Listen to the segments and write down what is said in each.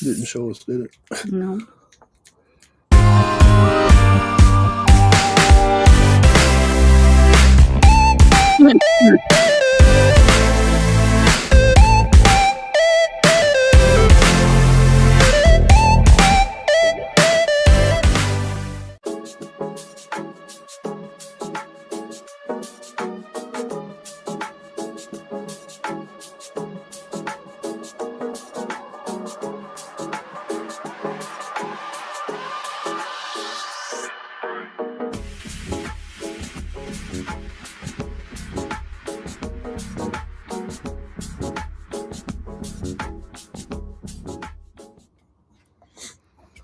Didn't show us, did it? No.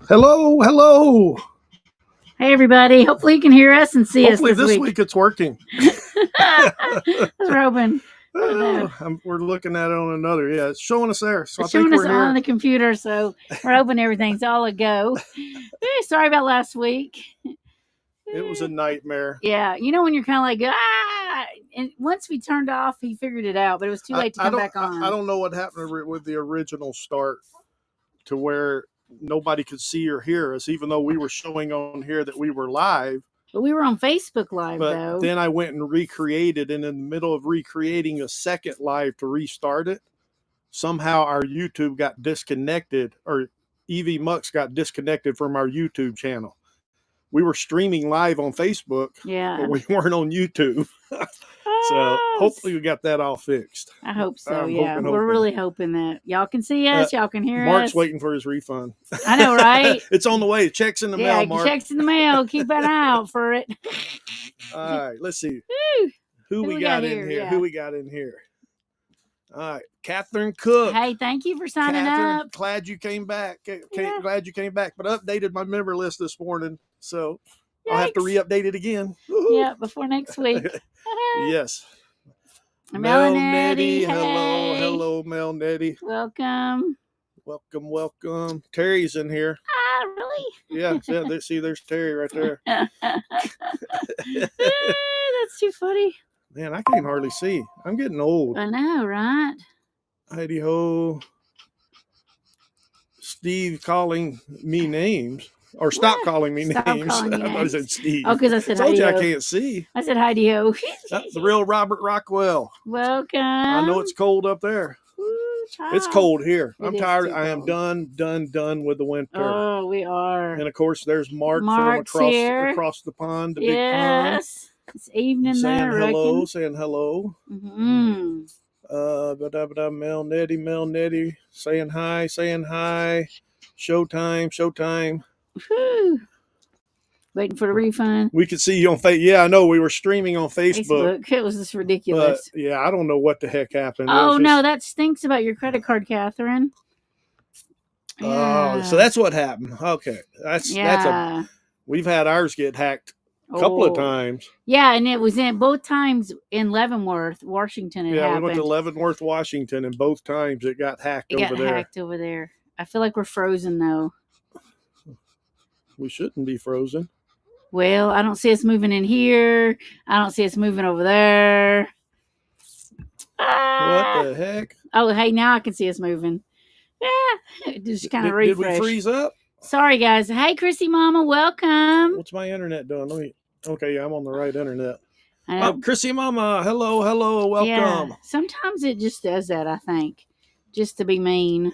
Hello. Hey, everybody. Hopefully you can hear us and see Hopefully us this week it's working. That's Robin. We're looking at it on another. Yeah, it's showing us there. So It's I think showing us we're here. on the computer, so we're hoping everything's all a go. Sorry about last week. It was a nightmare. Yeah, you know when you're kind of like, and once we turned off, he figured it out, but it was too late to come back on. I don't know what happened with the original start to where nobody could see or hear us, even though we were showing on here that we were live. But we were on Facebook Live, but though. Then I went and recreated, and in the middle of recreating a second live to restart it, somehow our YouTube got disconnected, or EV Mux got disconnected from our YouTube channel. We were streaming live on Facebook, but we weren't on YouTube. So hopefully we got that all fixed. I hope so. We're really hoping that y'all can see us, y'all can hear us. Mark's waiting for his refund. I know, right? It's on the way. Check's in the mail, Mark. Check's in the mail. Keep an eye out for it. All right, let's see. Who we got in here? Who we got in here? All right, Catherine Cook. Hey, thank you for signing up. Glad you came back. Glad you came back. But I updated my member list this morning, so I'll have to re-update it again. Woo-hoo. Yeah, before next week. Yes. Mel Nettie. Hello, Mel Nettie. Welcome. Terry's in here. Really? Yeah. See, there's Terry right there. That's too funny. Man, I can't hardly see. I'm getting old. I know, right? Heidi ho. Steve calling me names. Or stop calling me names. I thought I said Steve. Oh, because I said Heidi ho. I can't see. I said Heidi ho. The real Robert Rockwell. Welcome. I know it's cold up there. It's cold here. I'm tired. I am done with the winter. Oh, we are. And of course, there's Mark from across the pond. The big pond. It's evening saying there. Saying hello. Mm-hmm. Mel Nettie, saying hi. Showtime. Whew. Waiting for the refund. We could see you on Facebook. Yeah, I know. We were streaming on Facebook. It was just ridiculous. But, yeah, I don't know what the heck happened. Oh, no, that stinks about your credit card, Catherine. Oh, so that's what happened. Okay. We've had ours get hacked a couple of times. Yeah, and it was both times in Leavenworth, Washington. We went to Leavenworth, Washington, and both times it got hacked over there. I feel like we're frozen, though. We shouldn't be frozen. Well, I don't see us moving in here. I don't see us moving over there. What the heck? Oh, hey, now I can see us moving. Yeah, just kind of refresh. Did we freeze up? Sorry, guys. Hey, Chrissy Mama, welcome. What's my internet doing? Okay, I'm on the right internet. Chrissy Mama, hello, welcome. Yeah, sometimes it just does that, I think, just to be mean.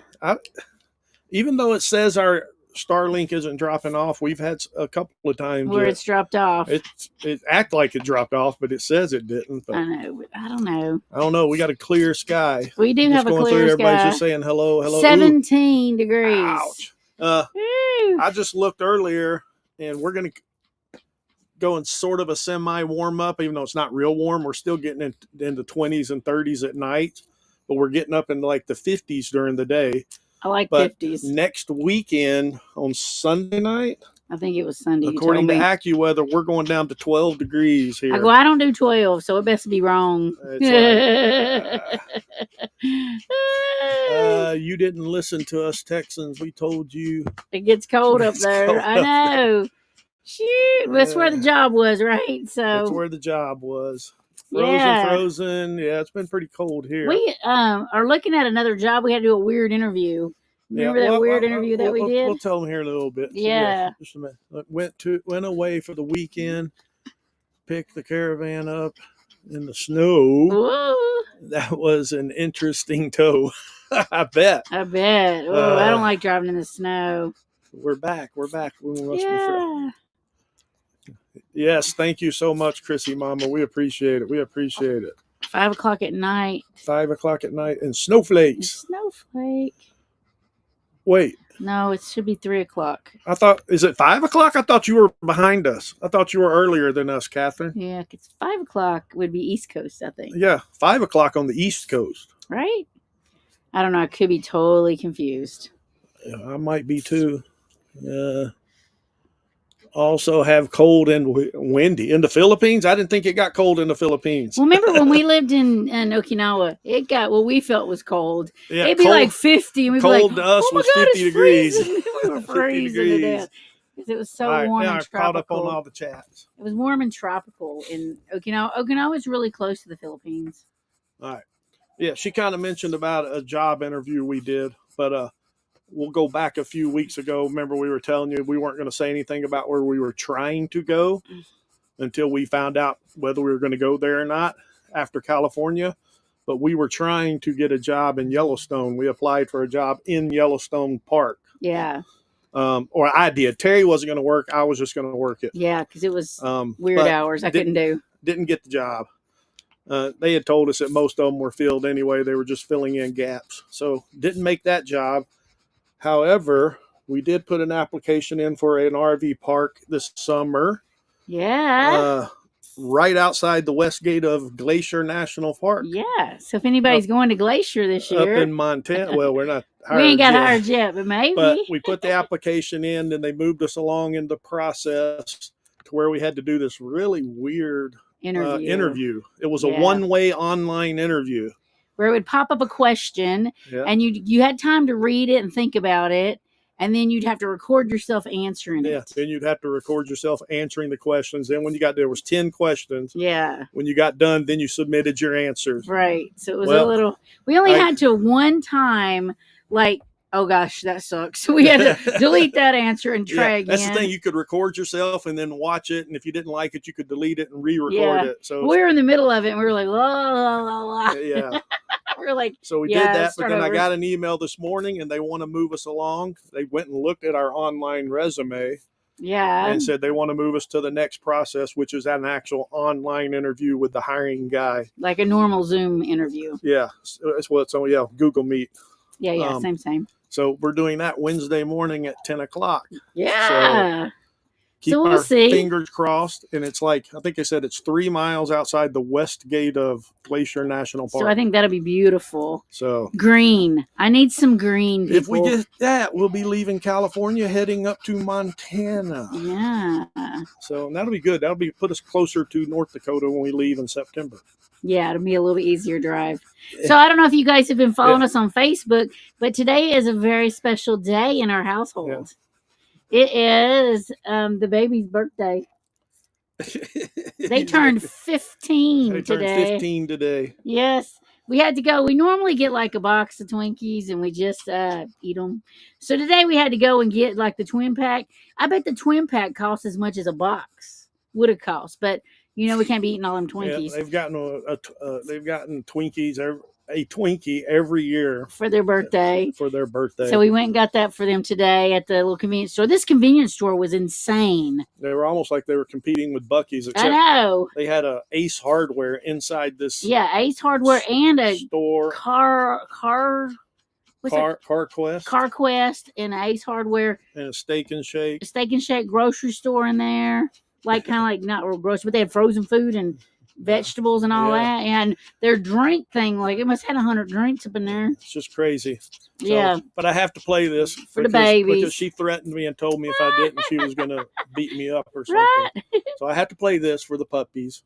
Even though it says our Starlink isn't dropping off, we've had a couple of times where it's dropped off. It act like it dropped off, but it says it didn't. But I know, but I don't know. I don't know. We got a clear sky. We do have a clear sky. Everybody's just saying hello. 17 degrees. Ouch. I just looked earlier, and we're going to go in sort of a semi warm up, even though it's not real warm. We're still getting into 20s and 30s at night, but we're getting up into like the 50s during the day. I like 50s. Next weekend on Sunday night, I think it was Sunday. According to AccuWeather, we're going down to 12 degrees here. I don't do 12, so it best be wrong. You didn't listen to us Texans. We told you. It gets cold up there. I know. Shoot. That's where the job was, right? So that's where the job was. Frozen. Yeah, it's been pretty cold here. We are looking at another job. We had to do a weird interview, Remember that weird interview that we did? We'll tell them here in a little bit. So, Yeah. just a minute. Went away for the weekend. Picked the caravan up in the snow. Ooh, That was an interesting tow. I bet. I bet. Oh, I don't like driving in the snow. We're back. We must be Yeah. Yes, thank you so much, Chrissy Mama. We appreciate it. 5 o'clock at night. 5 o'clock at night and snowflakes. Snowflake. Wait, No, it should be 3 o'clock. I thought, is it 5 o'clock? I thought you were behind us. I thought you were earlier than us, Catherine. Yeah, because 5 o'clock would be East Coast, I think. Yeah, 5 o'clock on the East Coast. Right? I don't know. I could be totally confused. Yeah, I might be too. Also have cold and windy in the Philippines. I didn't think it got cold in the Philippines. Well, remember when we lived in Okinawa, it got what we felt was cold. Yeah, It'd be cold, like 50, and we'd be cold like, to us oh my was God, 50 it's degrees. freezing. We were 50 freezing to degrees. death. Because it was so All right, warm now and I've caught up tropical. on all the chats. It was warm and tropical in Okinawa. Okinawa is really close to the Philippines. All right. Yeah, she kind of mentioned about a job interview we did, but we'll go back a few weeks ago. Remember, we were telling you we weren't going to say anything about where we were trying to go until we found out whether we were going to go there or not after California. But we were trying to get a job in Yellowstone. We applied for a job in Yellowstone Park. Yeah. Or I did. Terry wasn't going to work. I was just going to work it. Yeah, because it was weird but hours I couldn't do. Didn't get the job. They had told us that most of them were filled anyway. They were just filling in gaps. So didn't make that job. However, we did put an application in for an RV park this summer. Yeah. Right outside the west gate of Glacier National Park. Yeah. So if anybody's going to Glacier this year. Up in Montana. Well, we're not hired we ain't got yet, hired yet, but maybe. But we put the application in and they moved us along in the process to where we had to do this really weird interview. It was a one-way online interview. Where it would pop up a question and you had time to read it and think about it. And then you'd have to record yourself answering it. Yeah, then you'd have to record yourself answering the questions. Then when you got there was 10 questions. Yeah. When you got done, then you submitted your answers. Right. So it was a little, we only had to one time, like, oh gosh, that sucks. So we had to delete that answer and try again. That's the thing. You could record yourself and then watch it. And if you didn't like it, you could delete it and re-record it. So we were in the middle of it and we were like, la, la, la, la. Yeah. We were like, so we did that, but then I got an email this morning and they want to move us along. They went and looked at our online resume. Yeah. And said they want to move us to the next process, which is an actual online interview with the hiring guy. Like a normal Zoom interview. Yeah. That's what it's on. Yeah. Google Meet. Yeah. Same. So we're doing that Wednesday morning at 10 o'clock. Yeah. So keep we'll our see. fingers crossed. And it's like, I think they said it's 3 miles outside the west gate of Glacier National Park. So I think that'll be beautiful. So green. I need some green, people. If we get that, we'll be leaving California, heading up to Montana. Yeah. So that'll be good. That'll put us closer to North Dakota when we leave in September. Yeah, it'll be a little bit easier drive. So I don't know if you guys have been following us on Facebook, but today is a very special day in our household. Yeah. It is the baby's birthday. They turned 15 today. They turned 15 today. Yes. We had to go. We normally get like a box of Twinkies and we just eat them. So today we had to go and get like the twin pack. I bet the twin pack costs as much as a box would have cost, but you know we can't be eating all them Twinkies. Yeah, they've gotten Twinkies, a Twinkie every year for their birthday. So we went and got that for them today at the little convenience store. This convenience store was insane. They were almost like they were competing with Buc-ee's. I know. They had a Ace Hardware inside this. Yeah, Ace Hardware and a store. CarQuest and Ace Hardware. And a Steak and Shake. A Steak and Shake grocery store in there. Like kind of like not real grocery, but they had frozen food and vegetables and all that. And their drink thing, like it must have had 100 drinks up in there. It's just crazy. So, yeah. But I have to play this for the babies. Because she threatened me and told me if I didn't, she was going to beat me up or something. Right. So I have to play this for the puppies.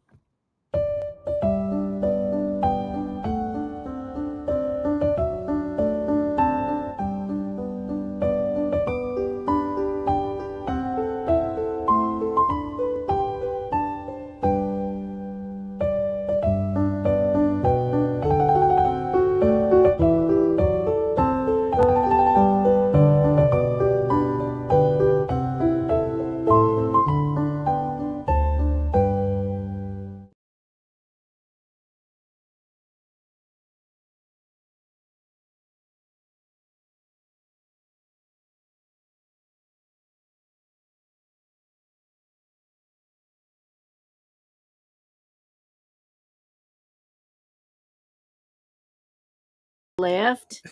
left,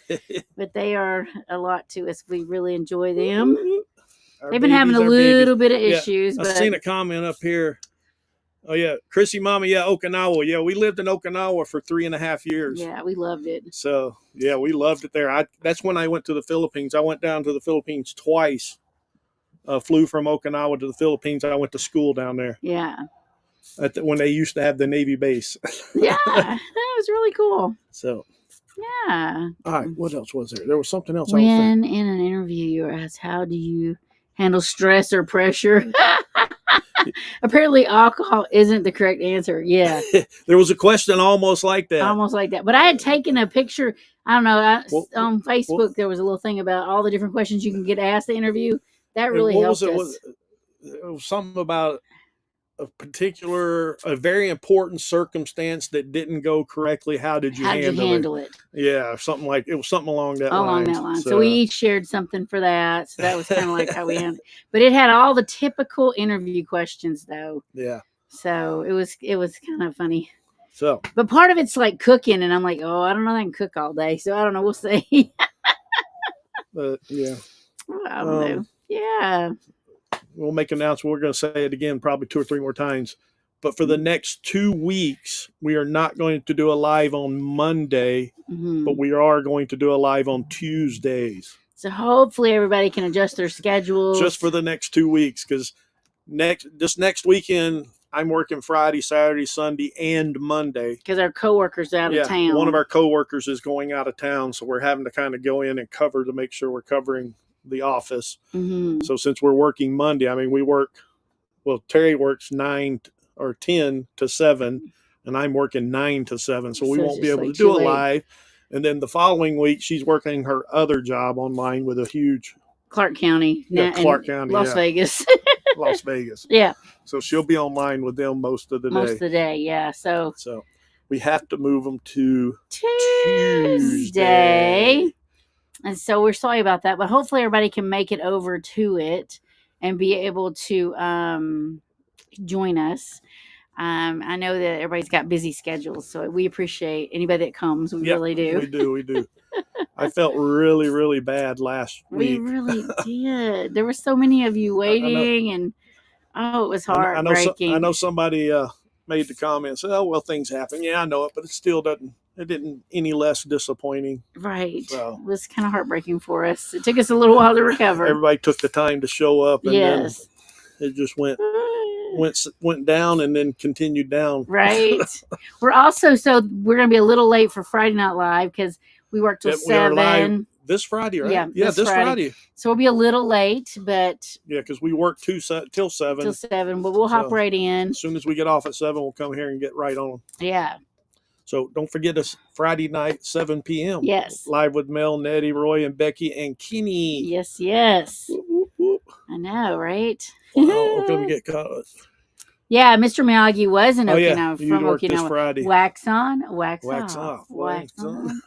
but they are a lot to us. We really enjoy them. Our They've been having a babies, our babies. little bit of Yeah, issues, I but seen a comment up here. Oh yeah, Chrissy Mama, yeah, Okinawa. Yeah, we lived in Okinawa for 3.5 years. yeah, we loved it. So yeah, we loved it there. That's when I went to the Philippines. I went down to the Philippines twice. Flew from Okinawa to the Philippines. I went to school down there Yeah, when they used to have the Navy base. yeah, that was really cool. So Yeah. all right, what else was there? There was something else. I was When in an interview you were asked, how do you handle stress or pressure? Apparently, alcohol isn't the correct answer. Yeah, there was a question almost like that. almost like that. But I had taken a picture. I don't know. Well, on Facebook, there was a little thing about all the different questions you can get asked the interview. That really what helped was us. it was something about a very important circumstance that didn't go correctly. How did you How did you handle it? Yeah, something like it was something along that Along line. that line. So we each shared something for that. So that was kind of like how we handled it. But it had all the typical interview questions though. Yeah. So it was kind of funny. So, but part of it's like cooking, and I'm like, oh, I don't know if I can cook all day. So I don't know. We'll see. but yeah. I don't know. Yeah. We'll make an announcement. We're going to say it again probably 2 or 3 more times. But for the next 2 weeks, we are not going to do a live on Monday, but we are going to do a live on Tuesdays. So hopefully everybody can adjust their schedules. Just for the next 2 weeks, because this next weekend, I'm working Friday, Saturday, Sunday, and Monday. Because our coworker's out of town. One of our coworkers is going out of town, so we're having to kind of go in and cover to make sure we're covering the office. So since we're working Monday, I mean, Terry works 9 or 10 to 7, and I'm working 9 to 7, so we won't be able to do a live. And then the following week, she's working her other job online with a huge Clark County, Clark County, Las Vegas. Las Vegas. Yeah. So she'll be online with them most of the day. Most of the day, yeah. So we have to move them to Tuesday. And so we're sorry about that, but hopefully everybody can make it over to it and be able to join us. I know that everybody's got busy schedules, so we appreciate anybody that comes. We really do. We do. I felt really, really bad last week. We really did. There were so many of you waiting, and it was heartbreaking. I know somebody made the comment, said, "Oh well, things happen." Yeah, I know it, but it still doesn't. It didn't any less disappointing. Right. So, it was kind of heartbreaking for us. It took us a little while to recover. Everybody took the time to show up, and then it just went down and then continued down. Right. we're going to be a little late for Friday Night Live because we work till 7. This Friday, right? Yeah, this Friday. So we'll be a little late, but because we work till 7. Till 7, but we'll hop right in. As soon as we get off at 7, we'll come here and get right on. Yeah. So don't forget us Friday night, 7 p.m. Yes. Live with Mel, Nettie, Roy, and Becky, and Kenny. Yes. Whoop, whoop, whoop. I know, right? We're going to get caught. Yeah, Mr. Miyagi was in Okinawa from Okinawa. This Friday. Wax on, wax off. Wax on.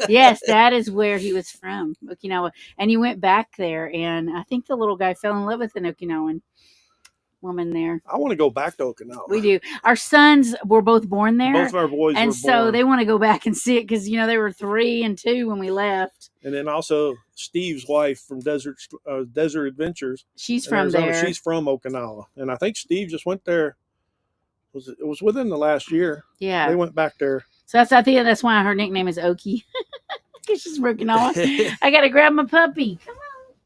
Yes, that is where he was from, Okinawa. And he went back there, and I think the little guy fell in love with an Okinawan woman there. I want to go back to Okinawa. We do. Our sons were both born there. Both of our boys were born. And so they want to go back and see it because, they were 3 and 2 when we left. And then also Steve's wife from Desert Adventures. She's from there. She's from Okinawa. And I think Steve just went there. It was within the last year. Yeah. They went back there. So I think that's why her nickname is Okie. Because she's from Okinawa. I got to grab my puppy. Come on.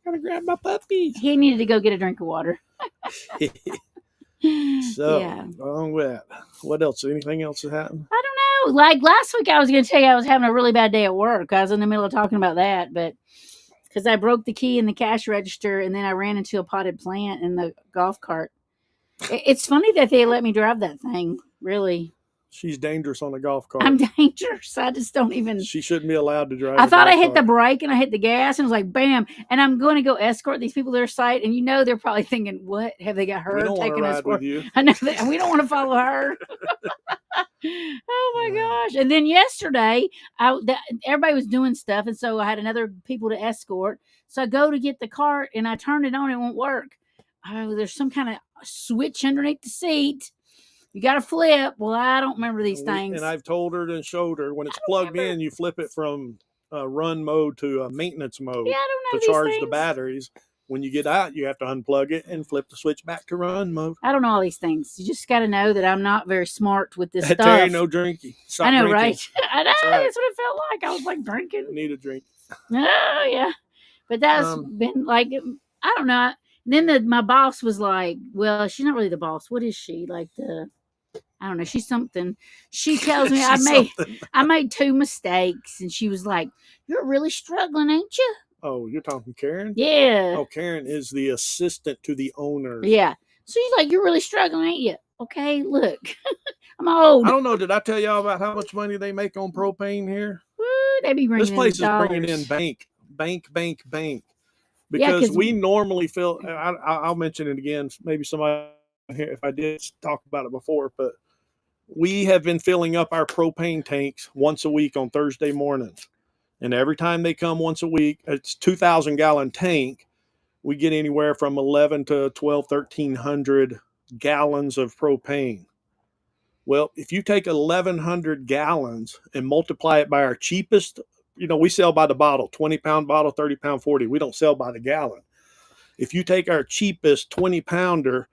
Got to grab my puppy. He needed to go get a drink of water. Along with that, what else? Anything else that happened? I don't know. Like last week, I was going to tell you I was having a really bad day at work. I was in the middle of talking about that, but because I broke the key in the cash register and then I ran into a potted plant in the golf cart. It's funny that they let me drive that thing. Really. She's dangerous on a golf cart. I'm dangerous. I just don't even. She shouldn't be allowed to drive. I thought I hit the brake and I hit the gas and it was like, bam. And I'm going to go escort these people to their site. And they're probably thinking, what? Have they got her taking us for? I know that we don't want to follow her. Oh my gosh. And then yesterday, everybody was doing stuff. And so I had another people to escort. So I go to get the cart and I turn it on. It won't work. There's some kind of switch underneath the seat. You got to flip. Well, I don't remember these things. And I've told her and showed her when it's I don't plugged remember. in, you flip it from run mode to maintenance mode Yeah, I don't know to charge these the things. batteries. When you get out, you have to unplug it and flip the switch back to run mode. I don't know all these things. You just got to know that I'm not very smart with this stuff. Terry, no drinking. Stop I know, drinking. right? I know. right. That's what it felt like. I was like drinking. I need a drink. Oh yeah, but that's been like, I don't know. Then my boss was like, well, she's not really the boss. What is she? Like I don't know. She's something. She tells me I made 2 mistakes, and she was like, "You're really struggling, ain't you?" Oh, you're talking Karen? Yeah. Oh, Karen is the assistant to the owner. Yeah. So she's like, "You're really struggling, ain't you?" Okay, look, I'm old. I don't know. Did I tell y'all about how much money they make on propane here? Woo, they be bringing This place in is dollars. bringing in bank. Because we normally fill. I'll mention it again. Maybe somebody here, if I did talk about it before, but we have been filling up our propane tanks once a week on Thursday mornings. And every time they come once a week, it's 2,000 gallon tank. We get anywhere from 11 to 12, 1,300 gallons of propane. Well, if you take 1,100 gallons and multiply it by our cheapest, we sell by the bottle, 20-pound bottle, 30-pound, 40. We don't sell by the gallon. If you take our cheapest 20-pounder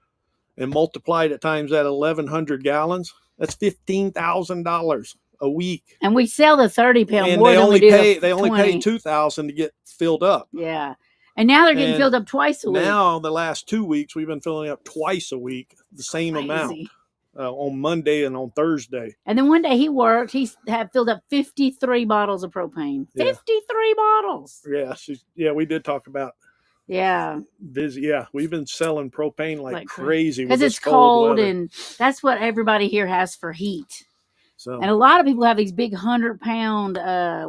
and multiply it times that 1,100 gallons, that's $15,000 a week. And we sell the 30-pound and more they than only we do pay. the They only 20. pay $2,000 to get filled up. Yeah, and now they're getting filled up twice a week. Now the last 2 weeks we've been filling up twice a week, the same amount. On Monday and on Thursday. And then one day he worked, he had filled up 53 bottles of propane. Yeah. 53 bottles. Yeah, we did talk about. Yeah. Busy. Yeah, we've been selling propane like crazy because it's cold and that's what everybody here has for heat. So, and a lot of people have these big 100-pound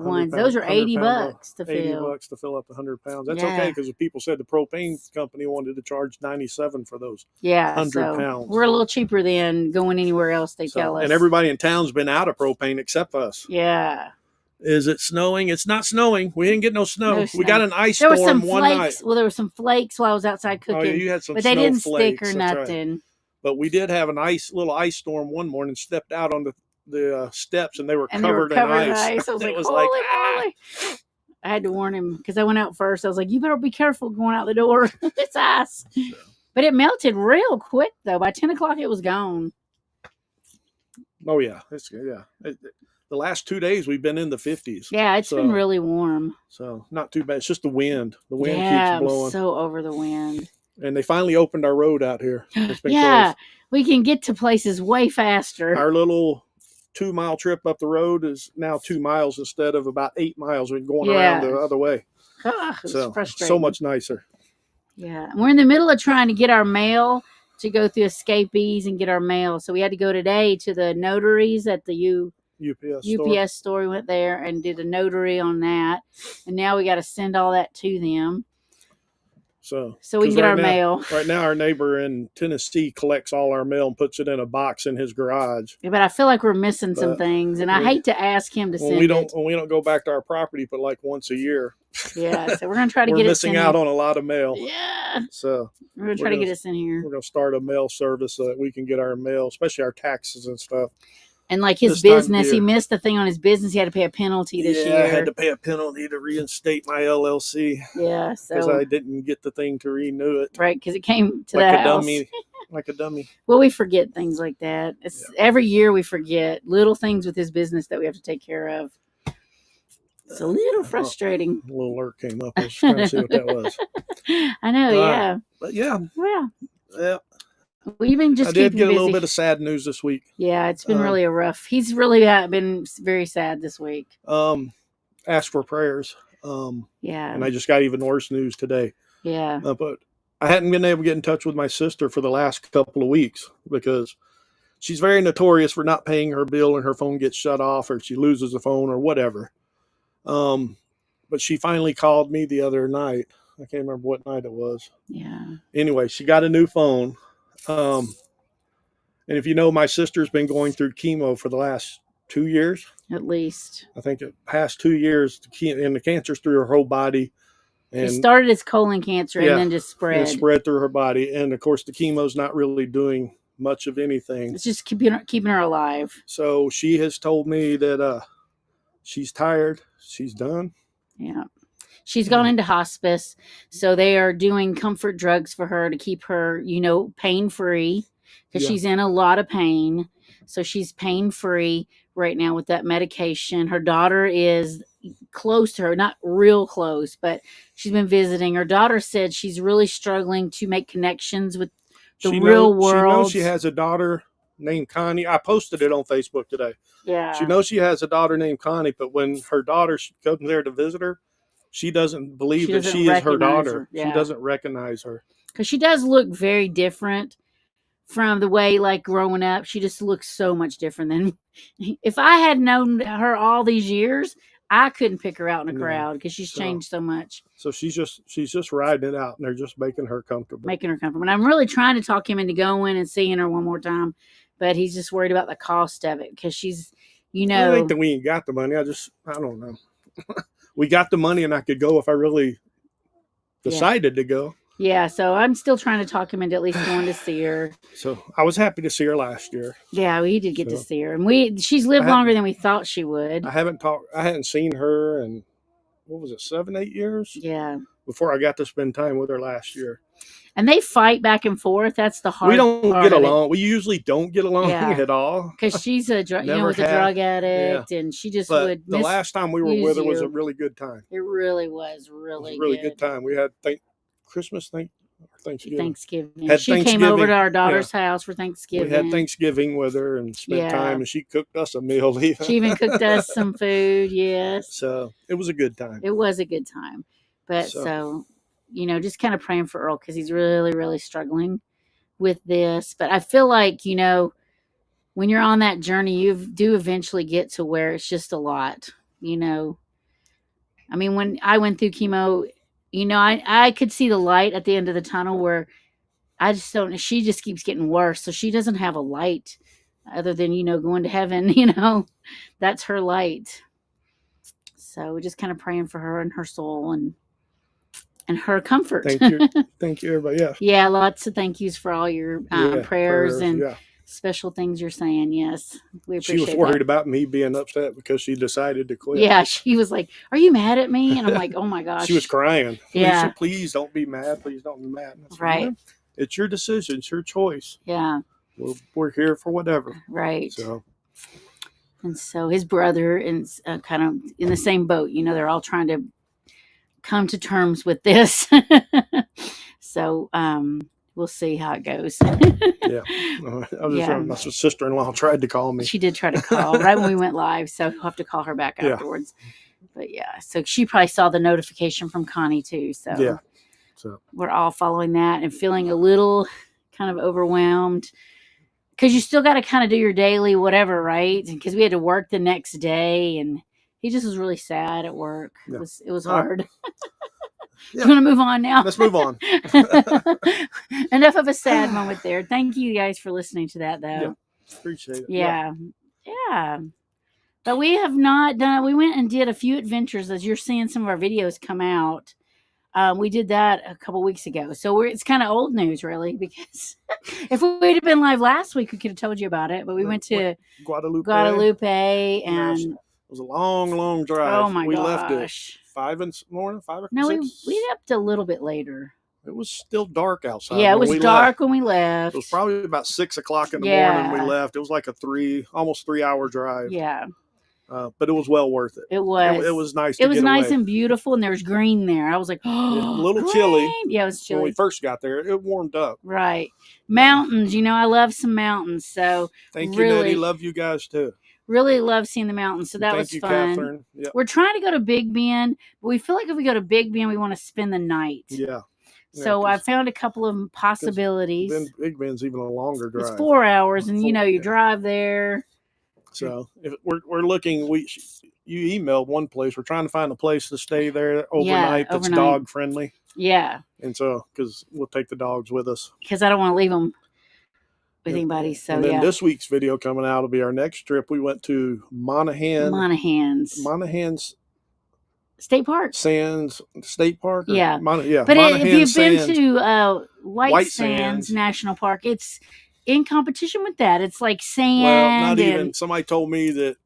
ones. Those are $80 to fill. $80 to fill up 100 pounds. That's okay because the people said the propane company wanted to charge $97 for those. Yeah, 100 pounds. We're a little cheaper than going anywhere else. They tell us. And everybody in town's been out of propane except us. Yeah. Is it snowing? It's not snowing. We didn't get no snow. We got an ice storm one night. Well, there were some flakes while I was outside cooking. Oh, yeah, you had some, but they didn't flakes. stick or nothing. Right. But we did have little ice storm one morning. Stepped out on the steps and they were covered in ice. I was like, holy. I had to warn him because I went out first. I was like, you better be careful going out the door. It's ice. But it melted real quick though. By 10 o'clock it was gone. Oh yeah. The last 2 days we've been in the 50s. Yeah, it's been really warm. So not too bad. It's just the wind. The wind keeps blowing. I'm so over the wind. And they finally opened our road out here. It's been closed. We can get to places way faster. Our little 2-mile trip up the road is now 2 miles instead of about 8 miles. We're going around the other way. So frustrating. So much nicer. Yeah. We're in the middle of trying to get our mail to go through Escapees and get our mail. So we had to go today to the notaries at the UPS store. We went there and did a notary on that. And now we got to send all that to them. So we can get our mail. Right now, our neighbor in Tennessee collects all our mail and puts it in a box in his garage. Yeah, but I feel like we're missing some things, and I hate to ask him to send it. When we don't go back to our property, but like once a year. Yeah, so we're gonna try to get it. We're missing out on a lot of mail. Yeah. So we're gonna try to get us in here. We're gonna start a mail service so that we can get our mail, especially our taxes and stuff. And like his business, he missed the thing on his business. He had to pay a penalty this year. I had to pay a penalty to reinstate my LLC. Yeah, because I didn't get the thing to renew it. Right, because it came to the house. Like a dummy. Well, we forget things like that. Every year we forget little things with his business that we have to take care of. It's a little frustrating. A little alert came up. I was trying to see what that was. I know, yeah. But yeah. Well. Yeah. We've been just. I did get a little bit of sad news this week. Yeah, it's been really rough. He's really been very sad this week. Asked for prayers. Yeah. And I just got even worse news today. Yeah. But I hadn't been able to get in touch with my sister for the last couple of weeks because she's very notorious for not paying her bill and her phone gets shut off or she loses the phone or whatever. But she finally called me the other night. I can't remember what night it was. Yeah. Anyway, she got a new phone. And if you know, my sister's been going through chemo for the last 2 years. At least. I think it past 2 years, and the cancer's through her whole body. And it started as colon cancer and then just spread. And spread through her body. And of course, the chemo's not really doing much of anything. It's just keeping her alive. So she has told me that she's tired. She's done. Yeah. She's gone into hospice. So they are doing comfort drugs for her to keep her, pain free, because Yeah. she's in a lot of pain. So she's pain free right now with that medication. Her daughter is close to her, not real close, but she's been visiting. Her daughter said she's really struggling to make connections with the real world. She knows she has a daughter named Connie. I posted it on Facebook today. Yeah. She knows she has a daughter named Connie, but when her daughter comes there to visit her, she doesn't believe that she is her daughter. Yeah. She doesn't recognize her. Because she does look very different from the way, like, growing up. She just looks so much different than if I had known her all these years. I couldn't pick her out in a crowd because she's changed so much. So she's just riding it out, and they're just making her comfortable. And I'm really trying to talk him into going and seeing her one more time, but he's just worried about the cost of it because she's, I think that we ain't got the money. I don't know. We got the money, and I could go if I really decided to go. Yeah, so I'm still trying to talk him into at least going to see her. So I was happy to see her last year. Yeah, we did get to see her, and she's lived longer than we thought she would. I hadn't seen her in, what was it, 7-8 years? Yeah. Before I got to spend time with her last year. And they fight back and forth. That's the hard. We don't get along. We usually don't get along at all. Because she's a drug addict, and she just would. The last time we were with her was a really good time. It really was really good time. We had Thanksgiving. Thanksgiving. She came over to our daughter's house for Thanksgiving. We had Thanksgiving with her and spent time, and she cooked us a meal. She even cooked us some food. Yes. So it was a good time. It was a good time, but just kind of praying for Earl because he's really, really struggling with this. But I feel like, when you're on that journey, you do eventually get to where it's just a lot, I mean, when I went through chemo, I could see the light at the end of the tunnel where I just don't, she just keeps getting worse. So she doesn't have a light other than, going to heaven, that's her light. So we're just kind of praying for her and her soul and her comfort. Thank you. Thank you, everybody. Yeah. Yeah. Lots of thank yous for all your prayers and special things you're saying. Yes. We appreciate it. She was worried about me being upset because she decided to quit. Yeah. She was like, "Are you mad at me?" And I'm like, "Oh my gosh." She was crying. Yeah. Please don't be mad. Please don't be mad. Right. It's your decision. It's your choice. Yeah. We're here for whatever. Right. So. And so his brother is kind of in the same boat. They're all trying to come to terms with this. So we'll see how it goes. My sister-in-law tried to call me. She did try to call right when we went live, so we'll have to call her back afterwards. But so she probably saw the notification from Connie too. So we're all following that and feeling a little kind of overwhelmed. Because you still got to kind of do your daily whatever, right? Because we had to work the next day, and he just was really sad at work. Yeah. It was hard. Yeah. You want to move on now? Let's move on. Enough of a sad moment there. Thank you guys for listening to that, though. Yeah. Appreciate it. Yeah. But we have not done. We went and did a few adventures, as you're seeing some of our videos come out. We did that a couple weeks ago. So it's kind of old news, really, because if we'd have been live last week, we could have told you about it. But we went to Guadalupe and it was a long, long drive. Oh, my gosh. We left at 5 in the morning, 5 or 6? No, we left a little bit later. It was still dark outside. Yeah, it was dark when we left. It was probably about 6 o'clock in the morning we left. It was like almost 3 hour drive. Yeah. But it was well worth it. It was. It was nice. It was nice and beautiful, and there was green there. I was like, oh, a little green. Chilly. Yeah, it was chilly. When we first got there, it warmed up. Right. Mountains. I love some mountains. So thank you, Nettie. Love you guys too. Really love seeing the mountains. So that was fun. Catherine. Yep. We're trying to go to Big Bend, but we feel like if we go to Big Bend, we want to spend the night. Yeah. So I found a couple of possibilities. Big Bend's even a longer drive. It's 4 hours, and you drive there. So if we're looking, you emailed one place. We're trying to find a place to stay there overnight that's dog friendly. Yeah. And so, because we'll take the dogs with us. Because I don't want to leave them with anybody. So, and then this week's video coming out will be our next trip. We went to Monahans State Park. Sands State Park? Yeah. But if you've been to White Sands National Park, it's in competition with that. It's like Well, sand not even. and Somebody told me that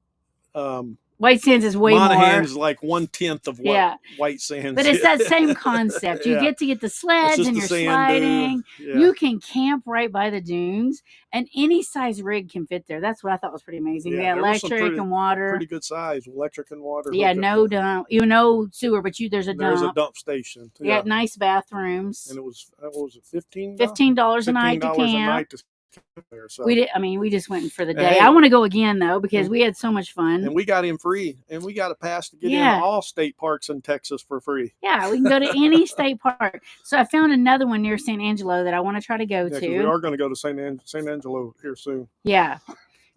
white sands is way Monahan's more. like 1/10 of what Yeah. White Sands. But it's that is. same concept. You Yeah. get to get the It's sleds just and the you're sand dune. sliding. Yeah. You can camp right by the dunes, and any size rig can fit there. That's what I thought was pretty amazing. Yeah, They had there was some electric and water. pretty good size electric and water. Yeah, hookup. no dump. You know sewer, but there's a There's dump. a dump station. You got nice bathrooms. And it was what was it, $15? $15 a night to $15 a camp. night to camp there. So We did. I mean, we just went for the day. Hey. I want to go again though because we had so much fun. and we got in free, and we got a pass to get Yeah. in all state parks in Texas for free. Yeah, we can go to any state park. So I found another one near San Angelo that I want to try to go Yeah, 'cause to. we are going to go to San Angelo here soon Yeah.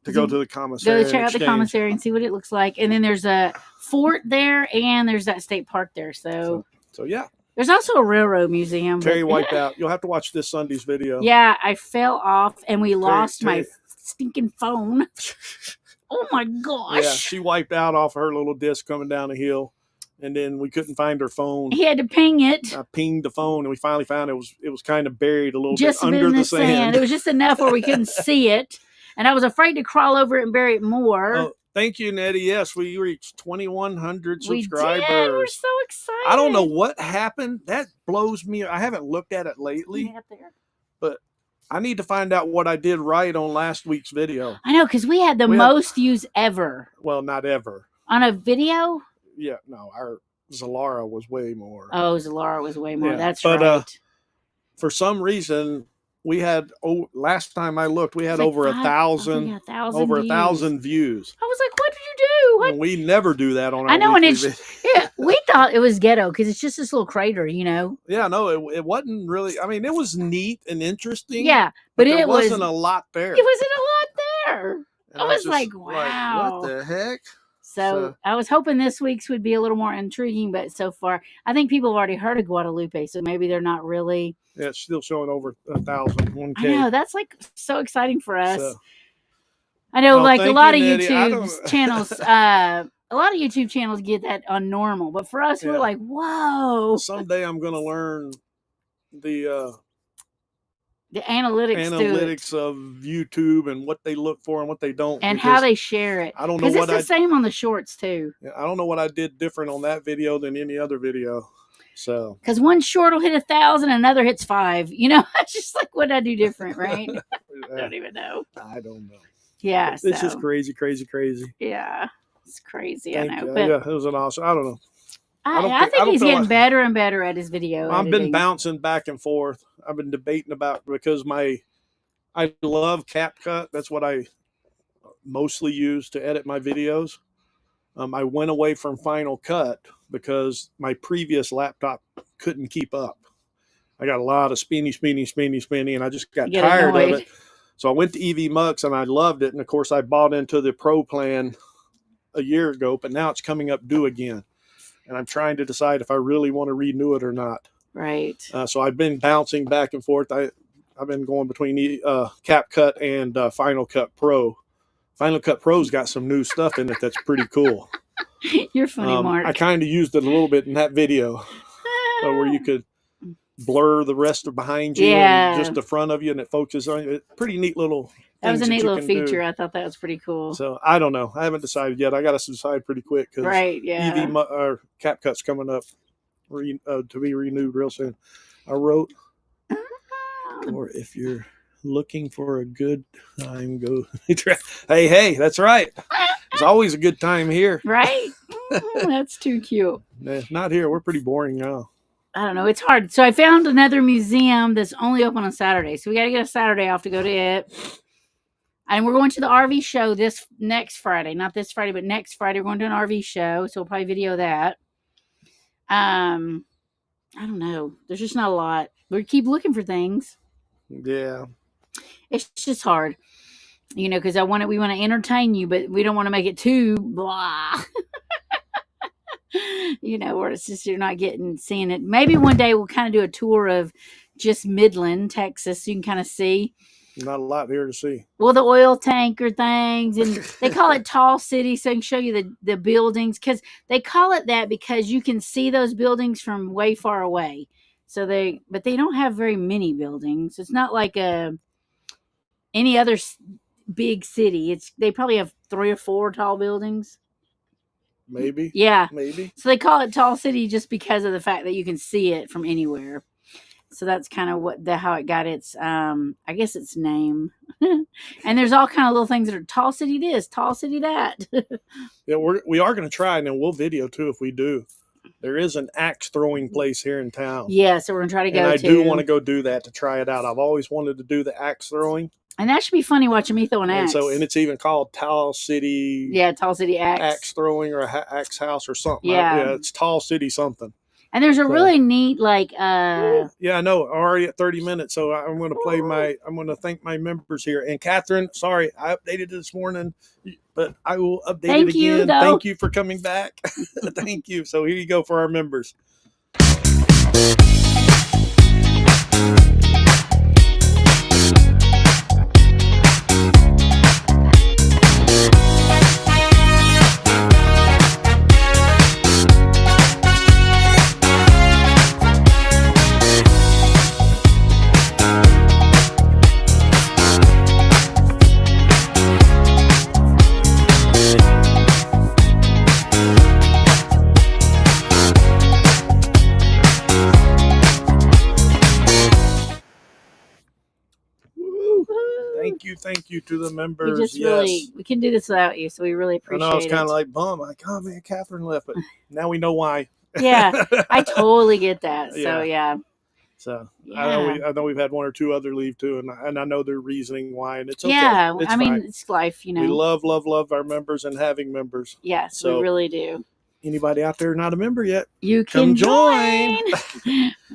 to go to the commissary. Go check out the commissary and see what it looks like. And then there's a fort there and there's that state park there. So yeah, there's also a railroad museum. but- Terry wiped out. You'll have to watch this Sunday's video. Yeah, I fell off and we lost my Terry. stinking phone. Oh my gosh. Yeah, she wiped out off her little disc coming down the hill, and then we couldn't find her phone. He had to ping it. I pinged the phone, and we finally found it. It was kind of buried a little Just bit under in the sand. It was just enough where we couldn't see it. And I was afraid to crawl over it and bury it more. Oh, thank you, Nettie. Yes, we reached 2,100 we subscribers. did. We're so excited. I don't know what happened. That blows me. I haven't looked at it lately. Up there. I need to find out what I did right on last week's video. I know, because we had the We had- most views ever Well, not ever. on a video. Yeah, no, our Zalara was way more. Oh, Zalara was way more. Yeah, That's but, right. For some reason, we had last time I looked, we had It's like over 1,000 yeah, 1,000 over views. 1,000 views. I was like, what did you do? What? And we never do that on our I know, and weekly it's yeah, we thought it was ghetto because it's just this little crater, you know. Yeah, no, it wasn't really. I mean, it was neat and interesting. Yeah, but there it wasn't a lot there. It wasn't a lot there. And I was just like, wow. what the heck? So I was hoping this week's would be a little more intriguing, but so far, I think people have already heard of Guadalupe, so maybe they're not really. Yeah, it's still showing over 1,000, 1K. I know that's like so exciting for us. So, I know, Oh, like a thank lot you, of Nettie. I YouTube don't- channels. A lot of YouTube channels get that on normal, but for us, we're Yeah. like, whoa, someday I'm going to learn the the analytics to it analytics of YouTube and what they look for and what they don't. and how because they share it. I don't know Because what it's the same on the shorts too. I don't know what I did different on that video than any other video. So Because one short will hit 1,000, another hits 5. You know, it's just like what I do different, right? I don't even know. I don't know. Yeah, It's so, just crazy. yeah, it's crazy. Thank I know, you. but Yeah, it was an awesome. I don't know. I don't think feel he's getting like- better and better at his video. I've been editing. bouncing back and forth. I've been debating about because I love CapCut. That's what I mostly use to edit my videos. I went away from Final Cut because my previous laptop couldn't keep up. I got a lot of spinny, and I just got You get tired annoyed. of it. So I went to EV Mux and I loved it. And of course, I bought into the Pro plan a year ago, but now it's coming up due again. And I'm trying to decide if I really want to renew it or not. Right. So I've been bouncing back and forth. I've been going between CapCut and Final Cut Pro. Final Cut Pro's got some new stuff in it that's pretty cool. You're funny, Mark. I kind of used it a little bit in that video where you could blur the rest of behind you Yeah. and just the front of you, and it focuses on you. Pretty neat little. that was a things neat you little can do. feature. I thought that was pretty cool. So I don't know. I haven't decided yet. I got to decide pretty quick because Right. Yeah. or CapCut's coming up to be renewed real soon. I wrote, or if you're looking for a good time, go. Hey, that's right. It's always a good time here. Right. That's too cute. Nah, not here. We're pretty boring now. I don't know. It's hard. So I found another museum that's only open on Saturday. So we got to get a Saturday off to go to it. And we're going to the RV show this next Friday. Not this Friday, but next Friday. We're going to an RV show. So we'll probably video that. I don't know. There's just not a lot. We keep looking for things. Yeah. It's just hard. You know, because we want to entertain you, but we don't want to make it too blah. You know, where it's just you're not seeing it. Maybe one day we'll kind of do a tour of just Midland, Texas, so you can kind of see. Not a lot here to see. Well, the oil tanker things, and they call it Tall City, so I can show you the buildings, because they call it that because you can see those buildings from way far away. But they don't have very many buildings. It's not like any other big city. They probably have 3 or 4 tall buildings. Maybe. Yeah. Maybe. So they call it Tall City just because of the fact that you can see it from anywhere. So that's kind of how it got its, I guess its name. And there's all kind of little things that are Tall City this, Tall City that. Yeah, we are going to try, and then we'll video too if we do. There is an axe throwing place here in town. Yeah, so we're going to try to go and I to. do want to go do that to try it out. I've always wanted to do the axe throwing. And that should be funny watching me throw an axe. And it's even called Tall City. Yeah, Tall City Axe. Axe throwing or axe house or something. Yeah. It's Tall City something. And there's a really neat yeah, I know. Already at 30 minutes, so I'm going to I'm going to thank my members here. And Catherine, sorry, I updated this morning, but I will update it again. Thank you for coming back. Thank you. So here you go for our members. Thank you to the members. We can do this without you, so we really appreciate it. I was kind of like bummed, like, oh man, Catherine left, but now we know why. Yeah, I totally get that. So yeah. So I know we've had 1 or 2 other leave too, and I know their reasoning why, and it's okay. Yeah, it's I mean fine. It's life, you know. We love our members and having members. Yes, so, we really do. Anybody out there not a member yet? You can join.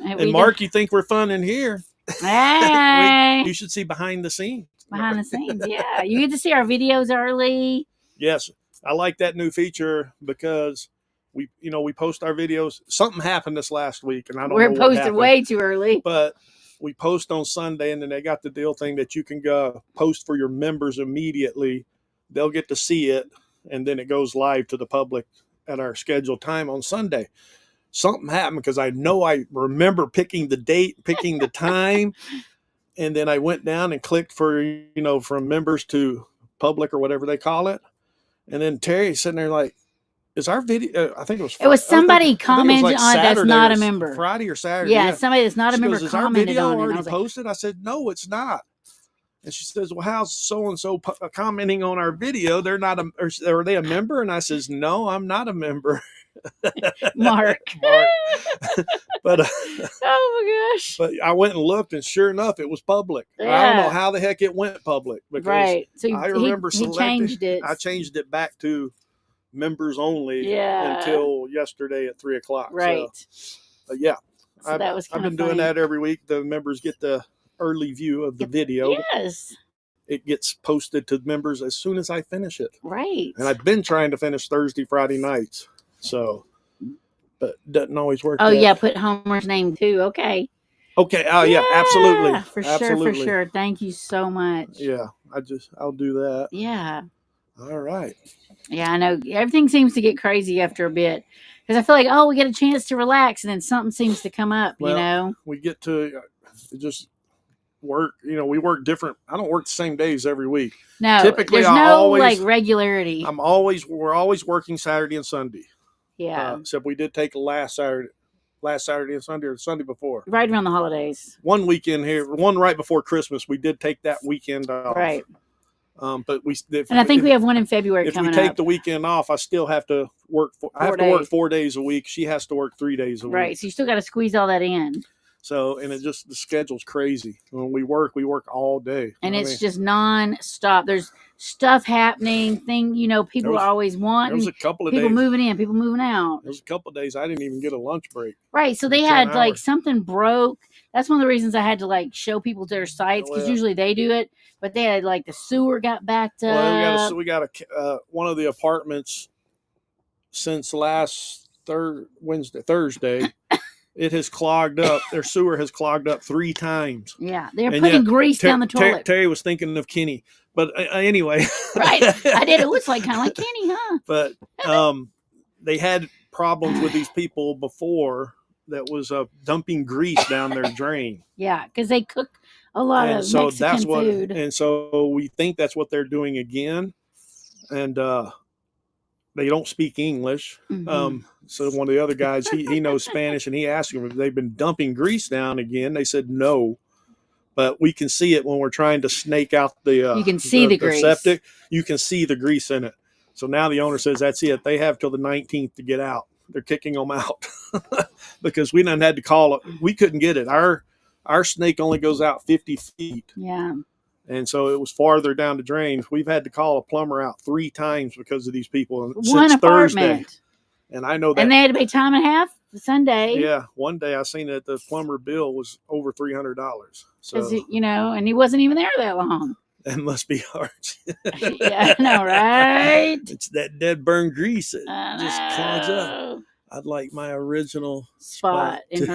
And Mark, you think we're fun in here? Hey, you should see behind the scenes. Behind the scenes, yeah. You get to see our videos early. Yes, I like that new feature because we post our videos. Something happened this last week, and I don't know what happened. We're posted way too early. But we post on Sunday, and then they got the deal thing that you can go post for your members immediately. They'll get to see it, and then it goes live to the public at our scheduled time on Sunday. Something happened because I remember picking the date, picking the time. And then I went down and clicked for, from members to public or whatever they call it. And then Terry's sitting there like, is our video, I think it was Friday. It was somebody commented on it that's not a member. Friday or Saturday. Yeah, somebody that's not a member commented on it. Is our video already posted? I said, no, it's not. And she says, well, how's so-and-so commenting on our video? They're not are they a member? And I says, no, I'm not a member. Mark. But oh my gosh. But I went and looked, and sure enough, it was public. Yeah. I don't know how the heck it went public because So I remember he changed it. I changed it back to members only until yesterday at 3:00. Right. So, yeah. So I've been doing that every week. The members get the early view of the video. Yes. It gets posted to members as soon as I finish it. Right. And I've been trying to finish Thursday, Friday nights. So, but doesn't always work. Oh, yeah. Put Homer's name too. Okay. Okay. Oh, yeah. Absolutely. For sure. Thank you so much. Yeah. I'll do that. Yeah. All right. Yeah, I know. Everything seems to get crazy after a bit. Because I feel like, we get a chance to relax, and then something seems to come up, We get to just work. We work different. I don't work the same days every week. No, typically there's no regularity. We're always working Saturday and Sunday. Yeah. Except we did take last Saturday and Sunday, or the Sunday before. Right around the holidays. One weekend here, one right before Christmas, we did take that weekend off. Right. But I think we have one in February coming up. If we take the weekend off, I still have to work. I have to work 4 days a week. She has to work 3 days a week. Right. So you still got to squeeze all that in. So, and the schedule's crazy. When we work all day. And it's just non-stop. There's stuff happening, people are always wanting. There was a couple of people days. moving in, people moving out. There was a couple of days I didn't even get a lunch break. Right. So they had something broke. That's one of the reasons I had to show people their sites, because usually they do it. But they had the sewer got backed up. Well, we got one of the apartments since last Thursday. It has clogged up. Their sewer has clogged up 3 times. Yeah, they're putting grease down the toilet. Terry was thinking of Kenny, but anyway. Right, I did. It was kind of like Kenny, huh? But they had problems with these people before, that was dumping grease down their drain. Yeah, because they cook a lot And of so Mexican that's what, food. and so we think that's what they're doing again. And they don't speak English. Mhm. So one of the other guys, he knows Spanish, and he asked them if they've been dumping grease down again. They said no, but we can see it when we're trying to snake out You can see the grease. septic. You can see the grease in it. So now the owner says that's it. They have till the 19th to get out. They're kicking them out because we done had to call it. We couldn't get it. Our snake only goes out 50 feet. Yeah. And so it was farther down the drain. We've had to call a plumber out 3 times because of these people One since Thursday. apartment. And I know that. And they had to pay time and a half Sunday. Yeah, one day I seen that the plumber bill was over $300. So You know, and he wasn't even there that long. that must be hard. Yeah, I know, right? It's that dead burn grease that I just clogs up. know. I'd like my original Spot in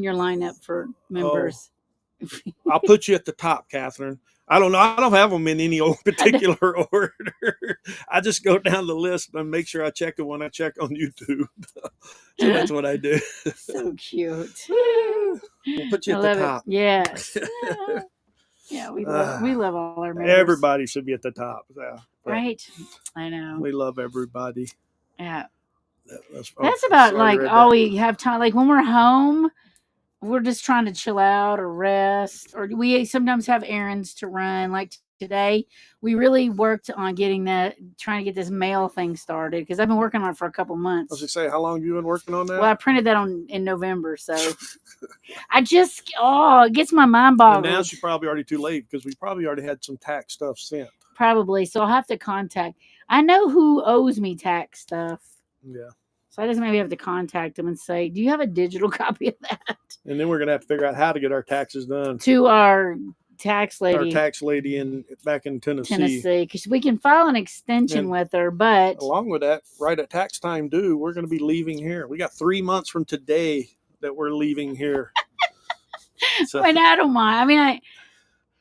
your lineup for members. I'll put you at the top, Catherine. I don't know. I don't have them in any particular order. I just go down the list and make sure I check it when I check on YouTube. So that's what I do. So cute. We'll put you I at the love top. it. Yes. Yeah, we love all our members. Everybody should be at the top. Yeah, Right? I know. we love everybody. Yeah. That's about like all we have time. Like when we're home, we're just trying to chill out or rest, or we sometimes have errands to run. Like today, we really worked on trying to get this mail thing started because I've been working on it for a couple I was months. gonna say, how long have you been working on that? Well, I printed that in November, so it gets my mind And boggled. now she's probably already too late because we probably already had some tax stuff sent. Probably, so I'll have to contact. I know who owes me tax stuff. Yeah. So I just maybe have to contact them and say, do you have a digital copy of that? And then we're gonna have to figure out how to get our taxes done. To our tax Our lady, tax lady back in Tennessee. because we can file an extension And with her, but along with that, right at tax time due, we're going to be leaving here. We got 3 months from today that we're leaving here. So I mean, I don't mind. I mean,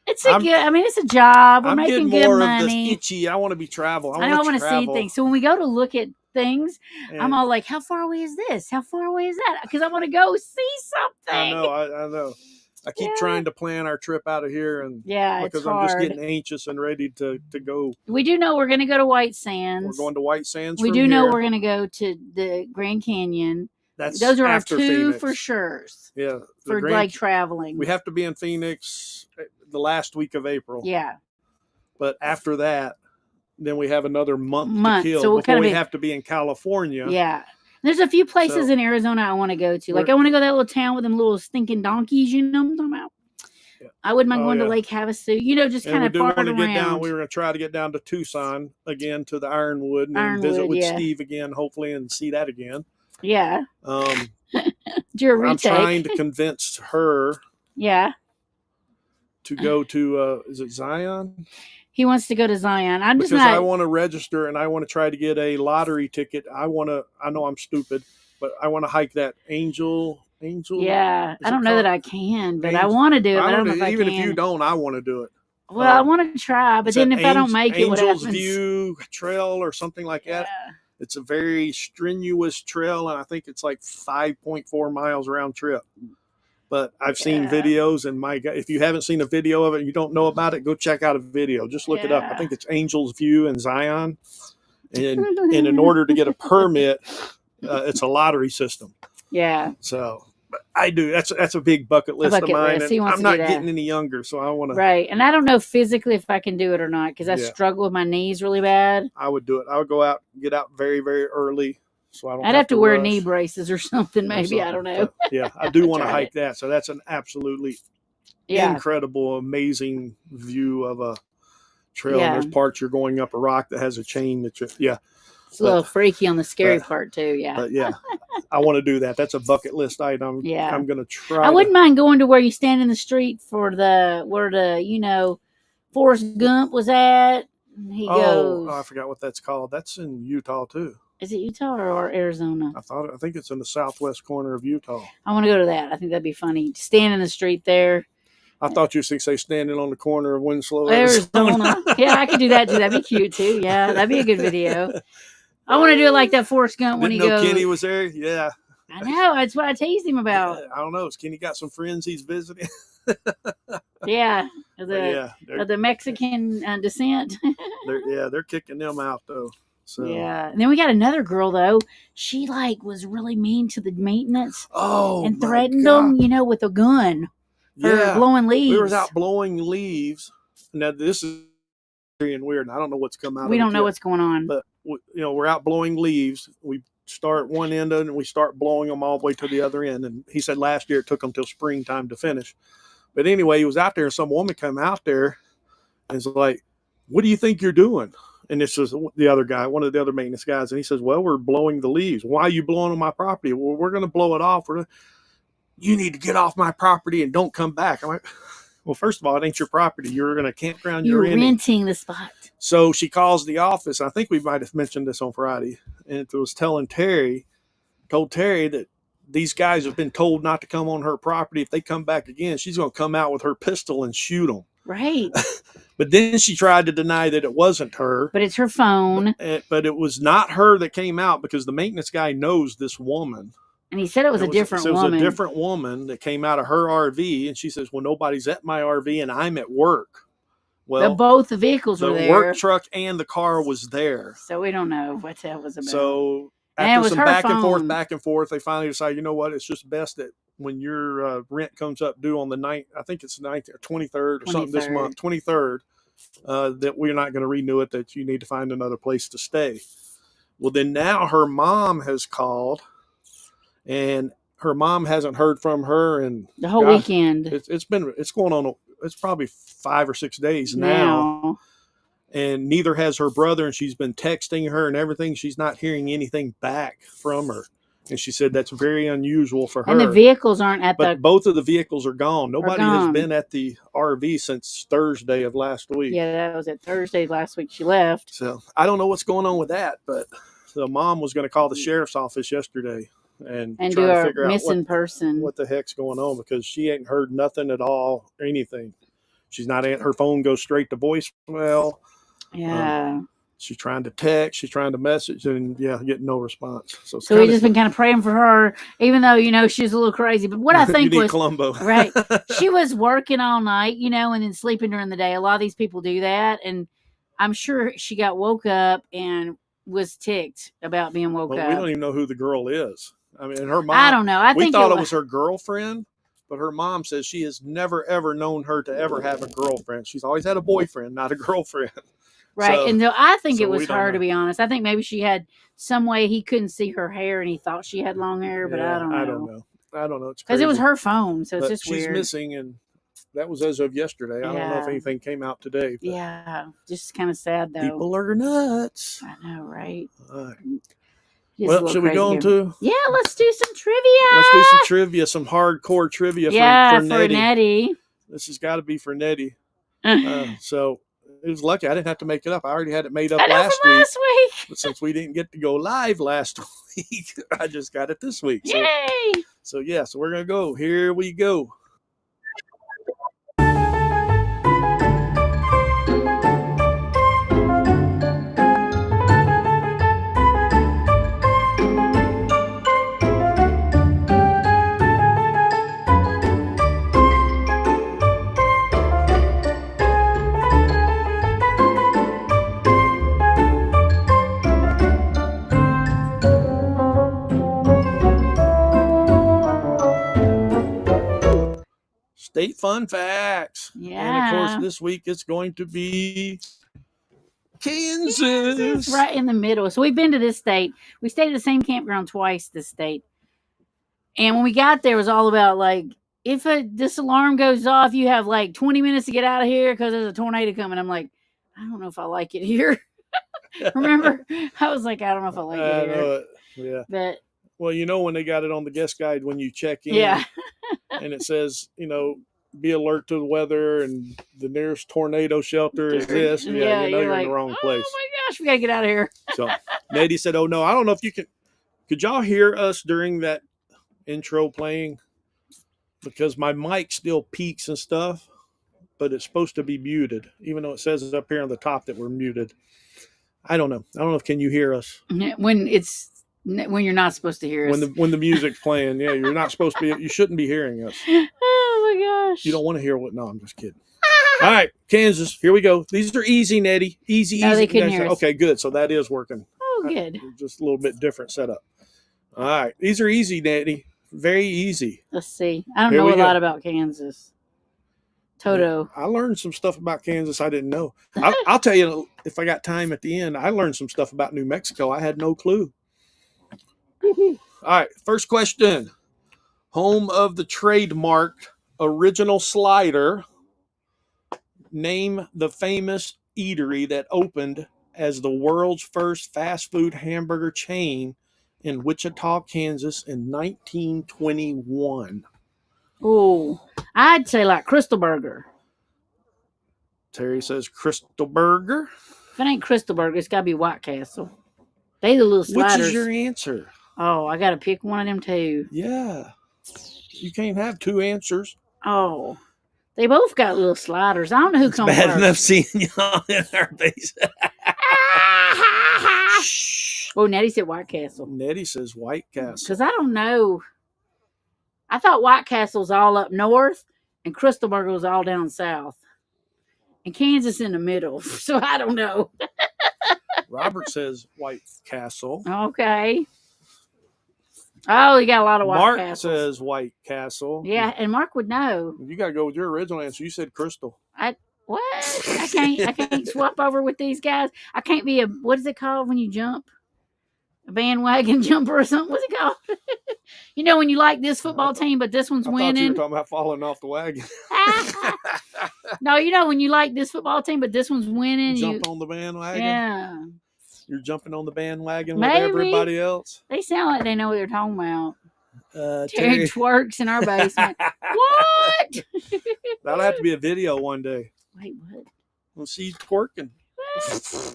it's I'm a job. We're I'm making getting good more of this money. itchy. I want to be travel. I know I want to see things. So when we go to look at things, And I'm all like, how far away is this? How far away is that? Because I want to go see something. I know. I know. I keep Yeah. trying to plan our trip out of here, and Yeah, because it's I'm hard. just getting anxious and ready to go. We do know we're going to go to White Sands. We're going to White Sands. We from do know here. we're going to go to the Grand Canyon. That's Those are our after 2 Phoenix. for sure Yeah, the for Grand- like traveling. we have to be in Phoenix the last week of April. Yeah. But after that, then we have another month Month, to kill so we'll before kinda we be- have to be in California. Yeah. There's a few places So- in Arizona I want to go to. Like We're- I want to go to that little town with them little stinking donkeys, you know what I'm talking about? Yeah. I wouldn't mind Oh, going yeah. to Lake Havasu, just And kind we of do want part to around. get down. We were going to try to get down to Tucson again to the Ironwood and then visit Ironwood, with yeah. Steve again, hopefully, and see that again. Yeah. Um, Do a I'm retake. trying to convince her Yeah. to go to is it Zion? He wants to go to Zion. I'm just Because I not. want to register and I want to try to get a lottery ticket. I know I'm stupid, but I want to hike that Angel. Yeah. Is I it don't know that called I can, but I Angel? want to do it. But I don't know if I even can. if you don't, I want to do it. Well, I want to try, but It's then at if I don't make it, what Angel's happens? View Trail or something like that. Yeah. It's a very strenuous trail, and I think it's like 5.4 miles round trip. But I've seen Yeah. videos, and my God, if you haven't seen a video of it and you don't know about it, go check out a video. Just look it up. I Yeah. think it's Angel's View in Zion. And in order to get a permit, it's a lottery system. Yeah. So but I do. That's a big bucket list bucket of mine. list. He And wants I'm to not do that. getting any younger, so I want to. Right. And I don't know physically if I can do it or not because I Yeah. struggle with my knees really bad. I would do it. I would go out, get out very, very early, so I don't. I'd have to wear rush knee braces or something, or maybe. I don't something. know. But, yeah, I do want to Tried hike that. So that's an absolutely Yeah. incredible, amazing view of a trail. Yeah. And there's parts you're going up a rock that has a chain that you. Yeah, It's a little freaky on the scary but- part, too. Yeah. but yeah, I want to do that. That's a bucket list item. Yeah. I'm gonna try. I wouldn't mind going to where you stand in the street where Forrest Gump was at. And he goes. I forgot what that's called. That's in Utah too. Is it Utah or Arizona? I think it's in the southwest corner of Utah. I want to go to that. I think that'd be funny. Stand in the street there. I thought you were say standing on the corner of Winslow, Arizona. Yeah, I could do that too. That'd be cute too. Yeah, that'd be a good video. I want to do it like that Forrest Gump when Didn't he know goes. Kenny was there. Yeah. I know. That's what I teased him about. I don't know. Has Kenny got some friends he's visiting? Yeah, But yeah, of the Mexican descent. they're kicking them out though. So Yeah, and then we got another girl though. She like was really mean to the maintenance and my threatened God. them, you know, with a gun for blowing leaves. We were out blowing leaves. Now this is very weird. And I don't know what's come out. We of don't it know yet, what's going on. but we're out blowing leaves. We start one end and we start blowing them all the way to the other end. And he said last year it took them till springtime to finish. But anyway, he was out there and some woman came out there and was like, "What do you think you're doing?" And this is the other guy, one of the other maintenance guys. And he says, "Well, we're blowing the leaves. Why are you blowing on my property?" "Well, we're going to blow it off. You need to get off my property and don't come back." I'm like, "Well, first of all, it ain't your property. You're going to campground. You're You're renting the spot." So she calls the office. I think we might have mentioned this on Friday. And it was told Terry that these guys have been told not to come on her property. If they come back again, she's going to come out with her pistol and shoot them. Right. But then she tried to deny that it wasn't her. But it's her phone. But it was not her that came out because the maintenance guy knows this woman. And he said it was a different woman. It was a different woman that came out of her RV. And she says, "Well, nobody's at my RV and I'm at work." Well, both the vehicles were there. The work truck and the car was there. So we don't know what that was about. So after some back and forth, they finally decided, you know what, it's just best that when your rent comes up due on the 9th, I think it's the 9th or 23rd or something this month, 23rd, that we're not going to renew it, that you need to find another place to stay. Well, then now her mom has called, and her mom hasn't heard from her in the whole weekend. It's going on. It's probably 5 or 6 days now. And neither has her brother, and she's been texting her and everything. She's not hearing anything back from her. And she said that's very unusual for her. And the vehicles aren't at but both of the vehicles are gone. Nobody has been at the RV since Thursday of last week. Yeah, that was at Thursday last week she left. So I don't know what's going on with that, but the mom was going to call the sheriff's office yesterday and try do to figure out person. What the heck's going on, because she ain't heard nothing at all, or anything. She's not, her phone goes straight to voicemail. Yeah. She's trying to text, she's trying to message, and getting no response. So we've just been kind of praying for her, even though, she's a little crazy. But what I think was Columbo. Right. She was working all night, and then sleeping during the day. A lot of these people do that. And I'm sure she got woke up and was ticked about being woke up. We don't even know who the girl is. I mean, her mom. I don't know. We thought it was her girlfriend, but her mom says she has never, ever known her to ever have a girlfriend. She's always had a boyfriend, not a girlfriend. Right. So, and I think it was her, to be honest. I think maybe she had some way he couldn't see her hair and he thought she had long hair, but I don't know. I don't know. It's because it was her phone, so it's just weird. She's missing, and that was as of yesterday. I don't know if anything came out today. Yeah. Just kind of sad, though. People are nuts. I know, right? Well, should we go on to? Yeah, let's do some trivia. Some hardcore trivia for Nettie. This has got to be for Nettie. So it was lucky I didn't have to make it up. I already had it made up last week. But since we didn't get to go live last week, I just got it this week. So, yay! So we're going to go. Here we go. State fun facts. Yeah. And of course, this week it's going to be Kansas. Right in the middle. So we've been to this state. We stayed at the same campground twice this state. And when we got there, it was all about if this alarm goes off, you have 20 minutes to get out of here because there's a tornado coming. I'm like, I don't know if I like it here. Remember? I was like, I don't know if I like it here. I know it. Yeah. But when they got it on the guest guide when you check in. Yeah. And it says, be alert to the weather and the nearest tornado shelter is this. Yeah, you're in the wrong place. Oh my gosh, we gotta get out of here. So Nettie said, "Oh no, I don't know if you could y'all hear us during that intro playing? Because my mic still peaks and stuff, but it's supposed to be muted, even though it says it's up here on the top that we're muted. I don't know. Can you hear us? When it's When you're not supposed to hear us. when the music's playing. Yeah, you're not supposed to be. You shouldn't be hearing us. Oh my gosh. You don't want to hear what? No, I'm just kidding. All right, Kansas. Here we go. These are easy, Nettie. Easy, No, easy. they couldn't hear us. Okay, good. So that is working. Oh, good. Just a little bit different setup. All right, these are easy, Nettie. Very easy. Let's see. I don't Here know we a go. lot about Kansas. Toto. I learned some stuff about Kansas I didn't know. I'll tell you if I got time at the end. I learned some stuff about New Mexico. I had no clue. All right, first question. Home of the trademarked original slider. Name the famous eatery that opened as the world's first fast food hamburger chain in Wichita, Kansas in 1921. Oh, I'd say like Crystal Burger. Terry says Crystal Burger. If it ain't Crystal Burger, it's got to be White Castle. They the little sliders. Which is your answer? Oh, I got to pick one of them two. Yeah. You can't have two answers. Oh, they both got little sliders. I don't know who comes Bad first. enough seeing y'all in our base. Oh, Nettie said White Castle. Nettie says White Castle. Because I don't know. I thought White Castle's all up north and Crystal Burger was all down south. And Kansas in the middle. So I don't know. Robert says White Castle. Okay. Oh, you got a lot of White Mark Castles. says White Castle. Yeah, and Mark would know. You got to go with your original answer. You said Crystal. What? I can't swap over with these guys. I can't be what is it called when you jump? A bandwagon jumper or something? What's it called? You know when you like this football team, but this one's I thought you were winning. talking about falling off the wagon. No, you know when you like this football team, but this one's winning. Jump on the bandwagon. Yeah. You're jumping on the bandwagon Maybe. with everybody else. They sound like they know what they're talking about. Terry Terry. twerks in our basement. What? That'll have to be a video one day. Wait, what? We'll see you twerking.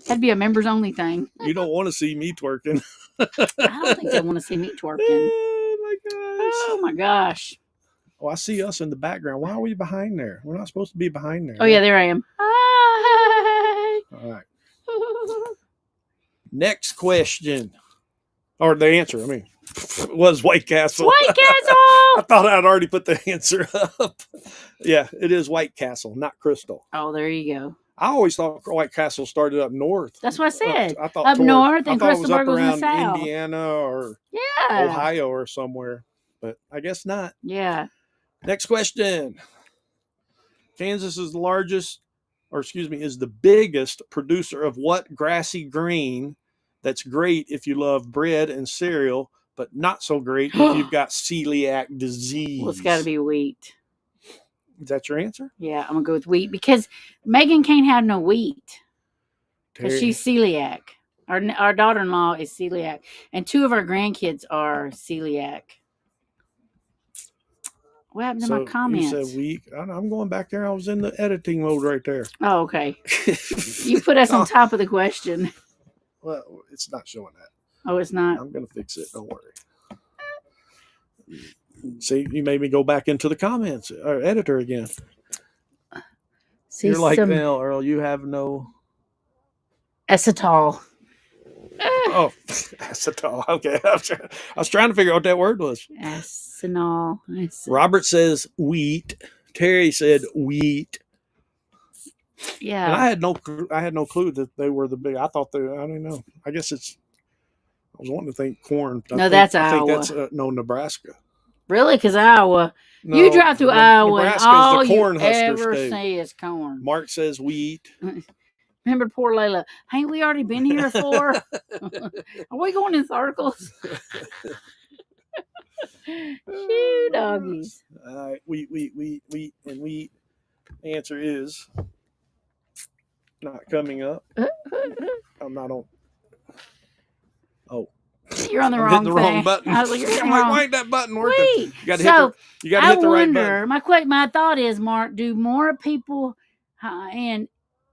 That'd be a members only thing. You don't want to see me twerking. I don't think they want to see me twerking. Oh my gosh. Oh my gosh. Oh, I see us in the background. Why are we behind there? We're not supposed to be behind there. Oh yeah, there I am. Hi. All right. Next question. Or the answer, I mean, was White Castle. White Castle. I thought I'd already put the answer up. Yeah, it is White Castle, not Crystal. Oh, there you go. I always thought White Castle started up north. That's what I said. I thought Up north, and I thought it was Crystal up Burger was in the around south. Indiana or Yeah. Ohio or somewhere, but I guess not. Yeah. Next question. Kansas is is the biggest producer of what grassy green that's great if you love bread and cereal, but not so great if you've got celiac disease? Well, it's got to be wheat. Is that your answer? Yeah, I'm going to go with wheat because Megan can't have no wheat because Terry. she's celiac. Our daughter-in-law is celiac, and 2 of our grandkids are celiac. What happened to my comments? You said weak. I'm going back there. I was in the editing mode right there. Oh, okay. You put us on top of the question. Well, it's not showing that. Oh, it's not? I'm going to fix it. Don't worry. See, you made me go back into the comments or editor again. See, You're like, some now, Earl, you have no. acetol. Oh, acetol. Okay. I was trying to figure out what that word was. Acenol. Robert says wheat. Terry said wheat. Yeah. And I had no clue that they were the big. I thought I don't know. I guess I was wanting to think corn. That's I think Iowa. that's Nebraska. Really? Because Iowa. No, You drive through Iowa and Nebraska's all the corn you husker ever state. see is corn. Mark says wheat. Remember poor Layla. Ain't we already been here before? Are we going in circles? Shoo, doggies. Wheat, and wheat. Answer is not coming up. I'm not on. Oh, You're on the I'm wrong hitting the wrong thing. button. I was like, you're I'm hitting like, wrong. why ain't that button working? Wait. You got to So, hit the I right wonder, button. my thought is, Mark, do more people and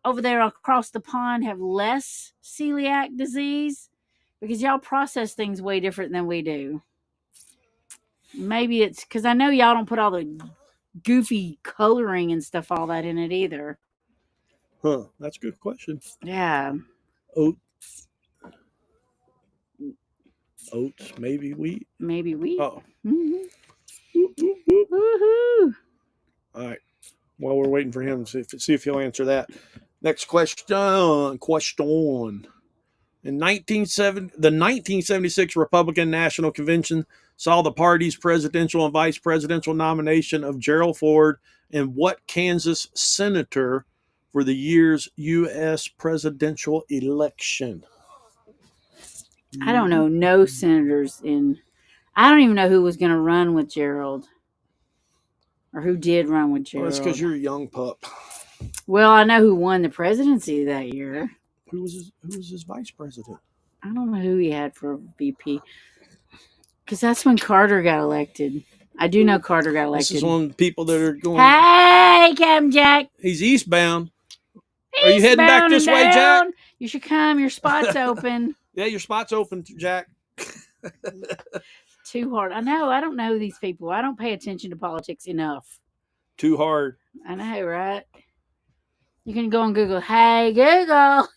over there across the pond have less celiac disease? Because y'all process things way different than we do. Maybe it's because I know y'all don't put all the goofy coloring and stuff, all that in it either. Huh? That's a good question. Yeah. Oh, Oats, maybe wheat. Maybe wheat. Oh. Mhm. Whoop, whoop, whoop. Woohoo! All right. Well, we're waiting for him to see if he'll answer that. Next question. Question. In the 1976 Republican National Convention saw the party's presidential and vice presidential nomination of Gerald Ford and what Kansas senator for the year's U.S. presidential election? I don't know. No senators in. I don't even know who was going to run with Gerald, or who did run with Well, Gerald. that's because you're a young pup. Well, I know who won the presidency that year. Who was his vice president? I don't know who he had for VP, because that's when Carter got elected. I do know Carter got elected. This is one of the people that are going. Hey, Captain Jack. He's eastbound. Are you heading back this way, Jack? You should come. Your spot's open. Yeah, your spot's open, Jack. Too hard. I know. I don't know these people. I don't pay attention to politics enough. Too hard. I know, right? You can go on Google. Hey, Google.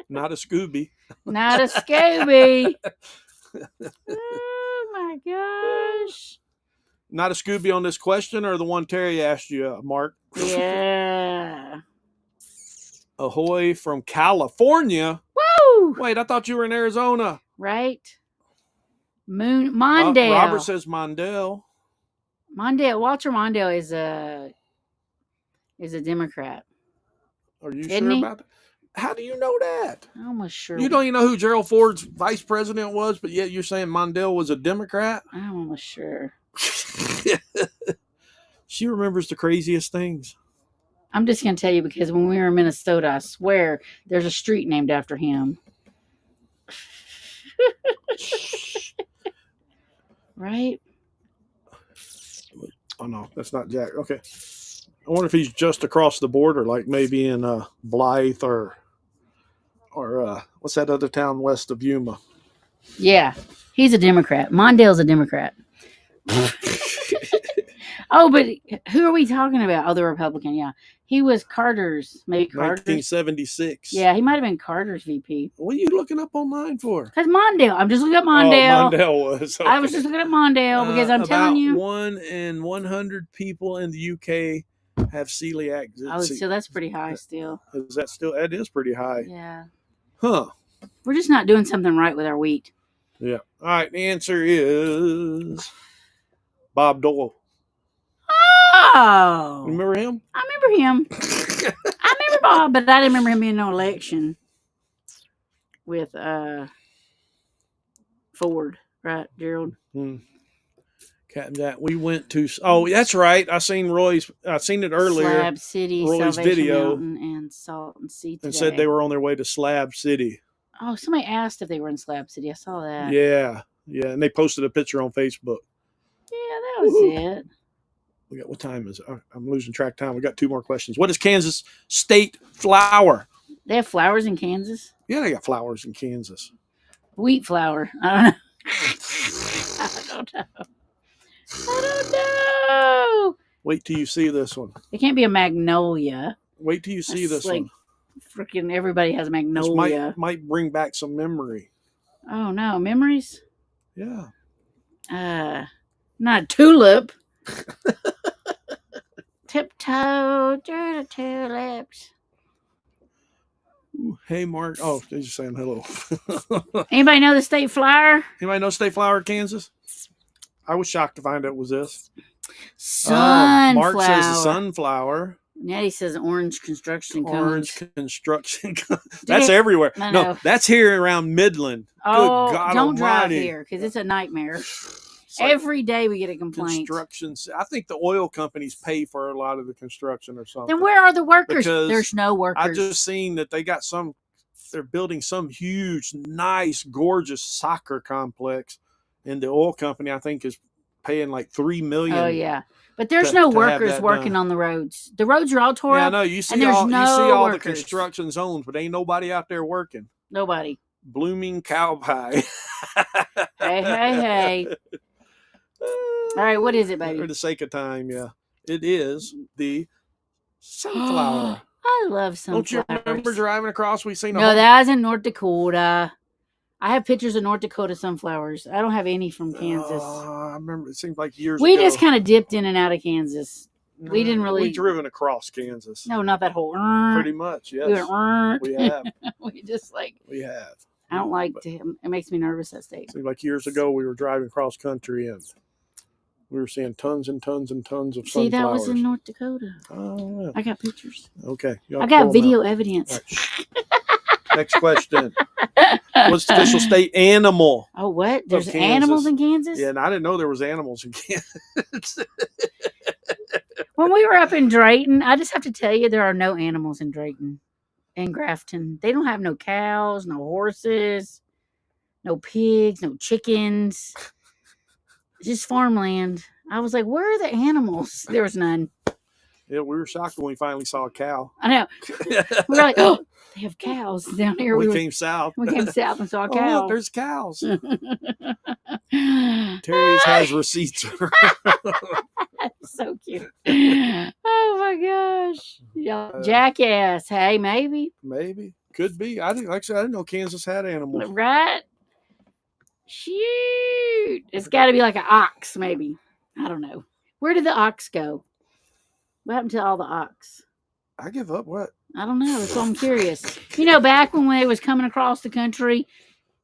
Not a Scooby. Not a Scooby. Oh, my gosh. Not a Scooby on this question, or the one Terry asked you, Mark? Yeah. Ahoy from California. Woo! Wait, I thought you were in Arizona. Right? Mondale. Robert says Mondale. Walter Mondale is a Democrat. Are you Isn't sure he? about that? How do you know that? I'm almost sure. You don't even know who Gerald Ford's vice president was, but yet you're saying Mondale was a Democrat? I'm almost sure. She remembers the craziest things. I'm just going to tell you because when we were in Minnesota, I swear there's a street named after him. Right? Oh, no, that's not Jack. Okay. I wonder if he's just across the border, like maybe in Blythe or what's that other town west of Yuma? Yeah, he's a Democrat. Mondale's a Democrat. Oh, but who are we talking about? Oh, the Republican. Yeah, he was Carter's. Maybe Carter's. 1976. Yeah, he might have been Carter's VP. What are you looking up online for? Because Mondale. I'm just looking at Mondale. Oh, Mondale was. Okay. I was just looking at Mondale because I'm telling you. 1 in 100 people in the UK have celiac disease. Oh, so that's pretty high still. Is that still? That is pretty high. Yeah. Huh. We're just not doing something right with our wheat. Yeah. All right. The answer is Bob Dole. Oh. You remember him? I remember him. I remember Bob, but I didn't remember him being in no election with Ford, right, Gerald? Captain Jack, we went to. Oh, that's right. I seen it earlier. Slab City, Roy's Salvation video, Mountain, and Salton Sea today. and said they were on their way to Slab City. Oh, somebody asked if they were in Slab City. I saw that. Yeah, and they posted a picture on Facebook. Yeah, that was it. We got, what time is it? I'm losing track of time. We got 2 more questions. What is Kansas state flower? They have flowers in Kansas? Yeah, they got flowers in Kansas. Wheat flour. I don't know. I don't know. Wait till you see this one. It can't be a magnolia. Wait till you see That's this like, one. Freaking everybody has a This magnolia. might bring back some memory. Oh no, memories? Yeah. Not a tulip. Tiptoe through the tulips. Ooh, hey, Mark. Oh, they're just saying hello. Anybody know the state flower? Anybody know state flower, Kansas? I was shocked to find out it was this. Sunflower. Mark says the sunflower. Nettie says orange construction cones. Orange construction. That's everywhere. I No, know. that's here around Midland. Oh, Good God don't drive almighty. here because it's a nightmare. It's like Every day we get a complaint. construction. I think the oil companies pay for a lot of the construction or something. Then where are the workers? Because There's no workers. I just seen that they got they're building some huge, nice, gorgeous soccer complex, and the oil company I think is paying like $3 million. Oh yeah, but there's no to have workers that working done. on the roads. The roads are all tore Yeah, I up. know. You see and there's all no the workers. construction zones, but ain't nobody out there working. Nobody. Blooming cow pie. Hey. All right, what is it, baby? For the sake of time, yeah. It is the sunflower. I love sunflowers. Don't you remember driving across? We seen a No, whole- that was in North Dakota. I have pictures of North Dakota sunflowers. I don't have any from Kansas. I remember it seemed like years We ago. just kind of dipped in and out of Kansas. We didn't really. We driven across Kansas. No, not that whole. Pretty much, yes. We went. We have. We just like. We have. I don't like to. It makes me nervous that state. Seemed like years ago we were driving cross country and we were seeing tons and tons and tons of See, sunflowers. that was in North Dakota. Oh, yeah. I got pictures. Okay. I got video evidence. Right. Next question. What's the official state animal? Oh, what? There's Kansas. animals in Kansas? Yeah, and I didn't know there was animals in Kansas. When we were up in Drayton, I just have to tell you, there are no animals in Drayton and Grafton. They don't have no cows, no horses, no pigs, no chickens. Just farmland. I was like, where are the animals? There was none. Yeah, we were shocked when we finally saw a cow. I know. We were like, oh, they have cows down here. We came south. We came south and saw a Oh, cow. look, there's cows. Terry's has receipts. So cute. Oh my gosh. Jackass. Hey, maybe. Maybe. Could be. I didn't, like I said, I didn't know Kansas had animals. Right? Shoot. It's got to be like an ox, maybe. I don't know. Where did the ox go? What happened to all the ox? I give up. What? I don't know. That's why I'm curious. You know, back when they was coming across the country,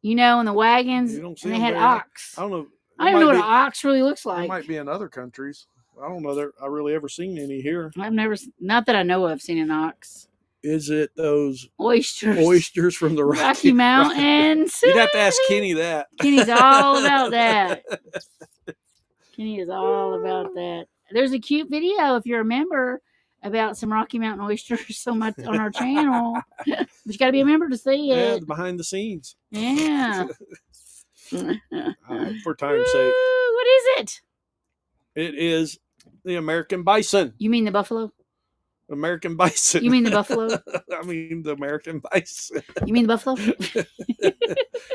you know, in the wagons, You don't see and they them had very much. ox. I don't know. I don't even know what an ox really looks It like. might be in other countries. I don't know that I really ever seen any here. I've never, not that I know of, seen an ox. Is it those Oysters from the Rocky Mountains? You'd have to ask Kenny that. Kenny's all about that. Kenny is all about that. There's a cute video, if you remember, about some Rocky Mountain oysters on our channel. But you got to be a member to see Yeah, it. the behind the scenes. Yeah. For time's sake. Ooh, what is it? It is the American bison. You mean the buffalo? American bison. You mean the buffalo? I mean the American bison. You mean the buffalo?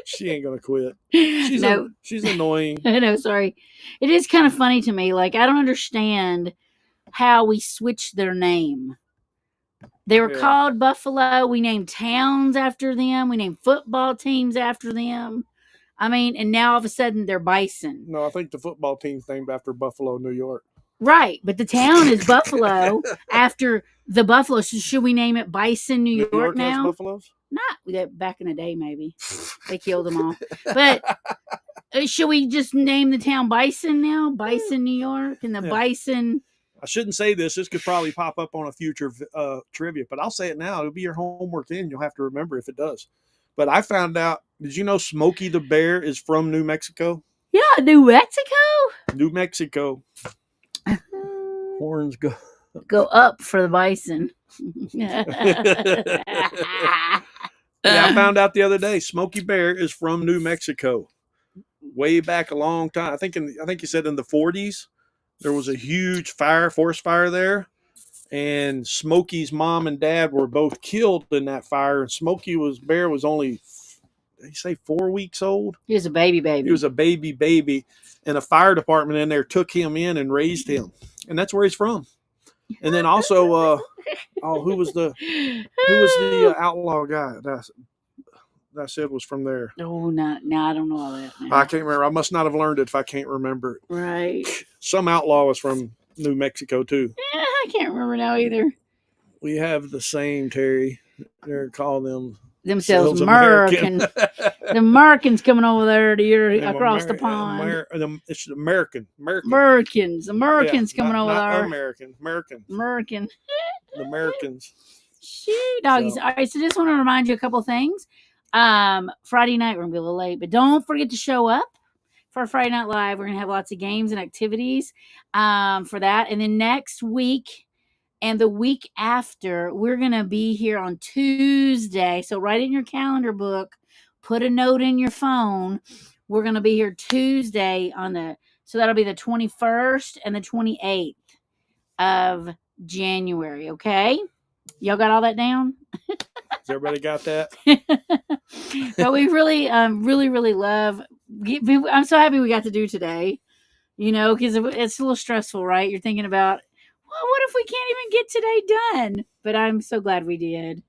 She ain't gonna quit. No. She's annoying. No, sorry. It is kind of funny to me. Like, I don't understand how we switched their name. They were called Buffalo. We named towns after them. We named football teams after them. I mean, and now all of a sudden they're Bison. No, I think the football team's named after Buffalo, New York. Right, but the town is Buffalo after the Buffalo. So should we name it Bison, New York has now? buffaloes? Not back in the day, maybe they killed them all. But should we just name the town Bison now? Bison, New York, and the Bison. I shouldn't say this. This could probably pop up on a future trivia, but I'll say it now. It'll be your homework then. You'll have to remember if it does. But I found out, did you know Smokey the Bear is from New Mexico? Yeah, New Mexico? New Mexico. Horns go up for the bison. Yeah, I found out the other day. Smokey Bear is from New Mexico. Way back a long time. I think you said in the 40s, there was a huge forest fire there, and Smokey's mom and dad were both killed in that fire. And Bear was only, did he say 4 weeks old? He was a baby. He was a baby, and a fire department in there took him in and raised him, and that's where he's from. And then also, who was the outlaw guy that I said was from there? Oh, no, I don't know all that. Now. I can't remember. I must not have learned it if I can't remember it. Right. Some outlaw was from New Mexico too. Yeah, I can't remember now either. We have the same, Terry. They're calling themselves American. The Americans coming over there to across the pond. It's American. Americans coming over there. American. The Americans. Shoot, doggies. All right, so just want to remind you a couple things. Friday night we're gonna be a little late, but don't forget to show up for Friday Night Live. We're gonna have lots of games and activities for that, and then next week and the week after we're gonna be here on Tuesday. So write it in your calendar book. Put a note in your phone. We're gonna be here Tuesday so that'll be the 21st and the 28th of January. Okay, y'all got all that down? Has everybody got that? But we really, really love. I'm so happy we got to do today. You know, because it's a little stressful, right? You're thinking about, well, what if we can't even get today done? But I'm so glad we did,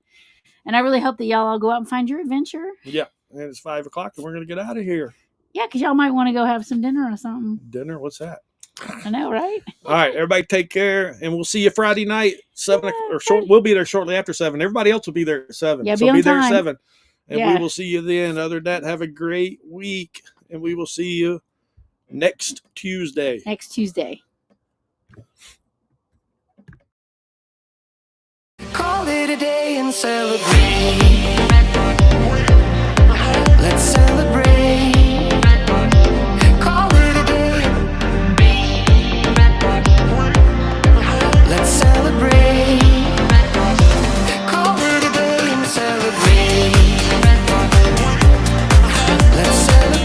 and I really hope that y'all all go out and find your adventure. Yeah, and it's 5 o'clock, and we're gonna get out of here. Yeah, because y'all might want to go have some dinner or something. Dinner? What's that? I know, right? All right, everybody, take care, and we'll see you Friday night, 7 or short. We'll be there shortly after 7. Everybody else will be there at 7. Yeah, so be on there at time. 7, and Yeah. we will see you then. Other than that, have a great week, and we will see you next Tuesday. Next Tuesday. Call it a day and celebrate. Let's celebrate.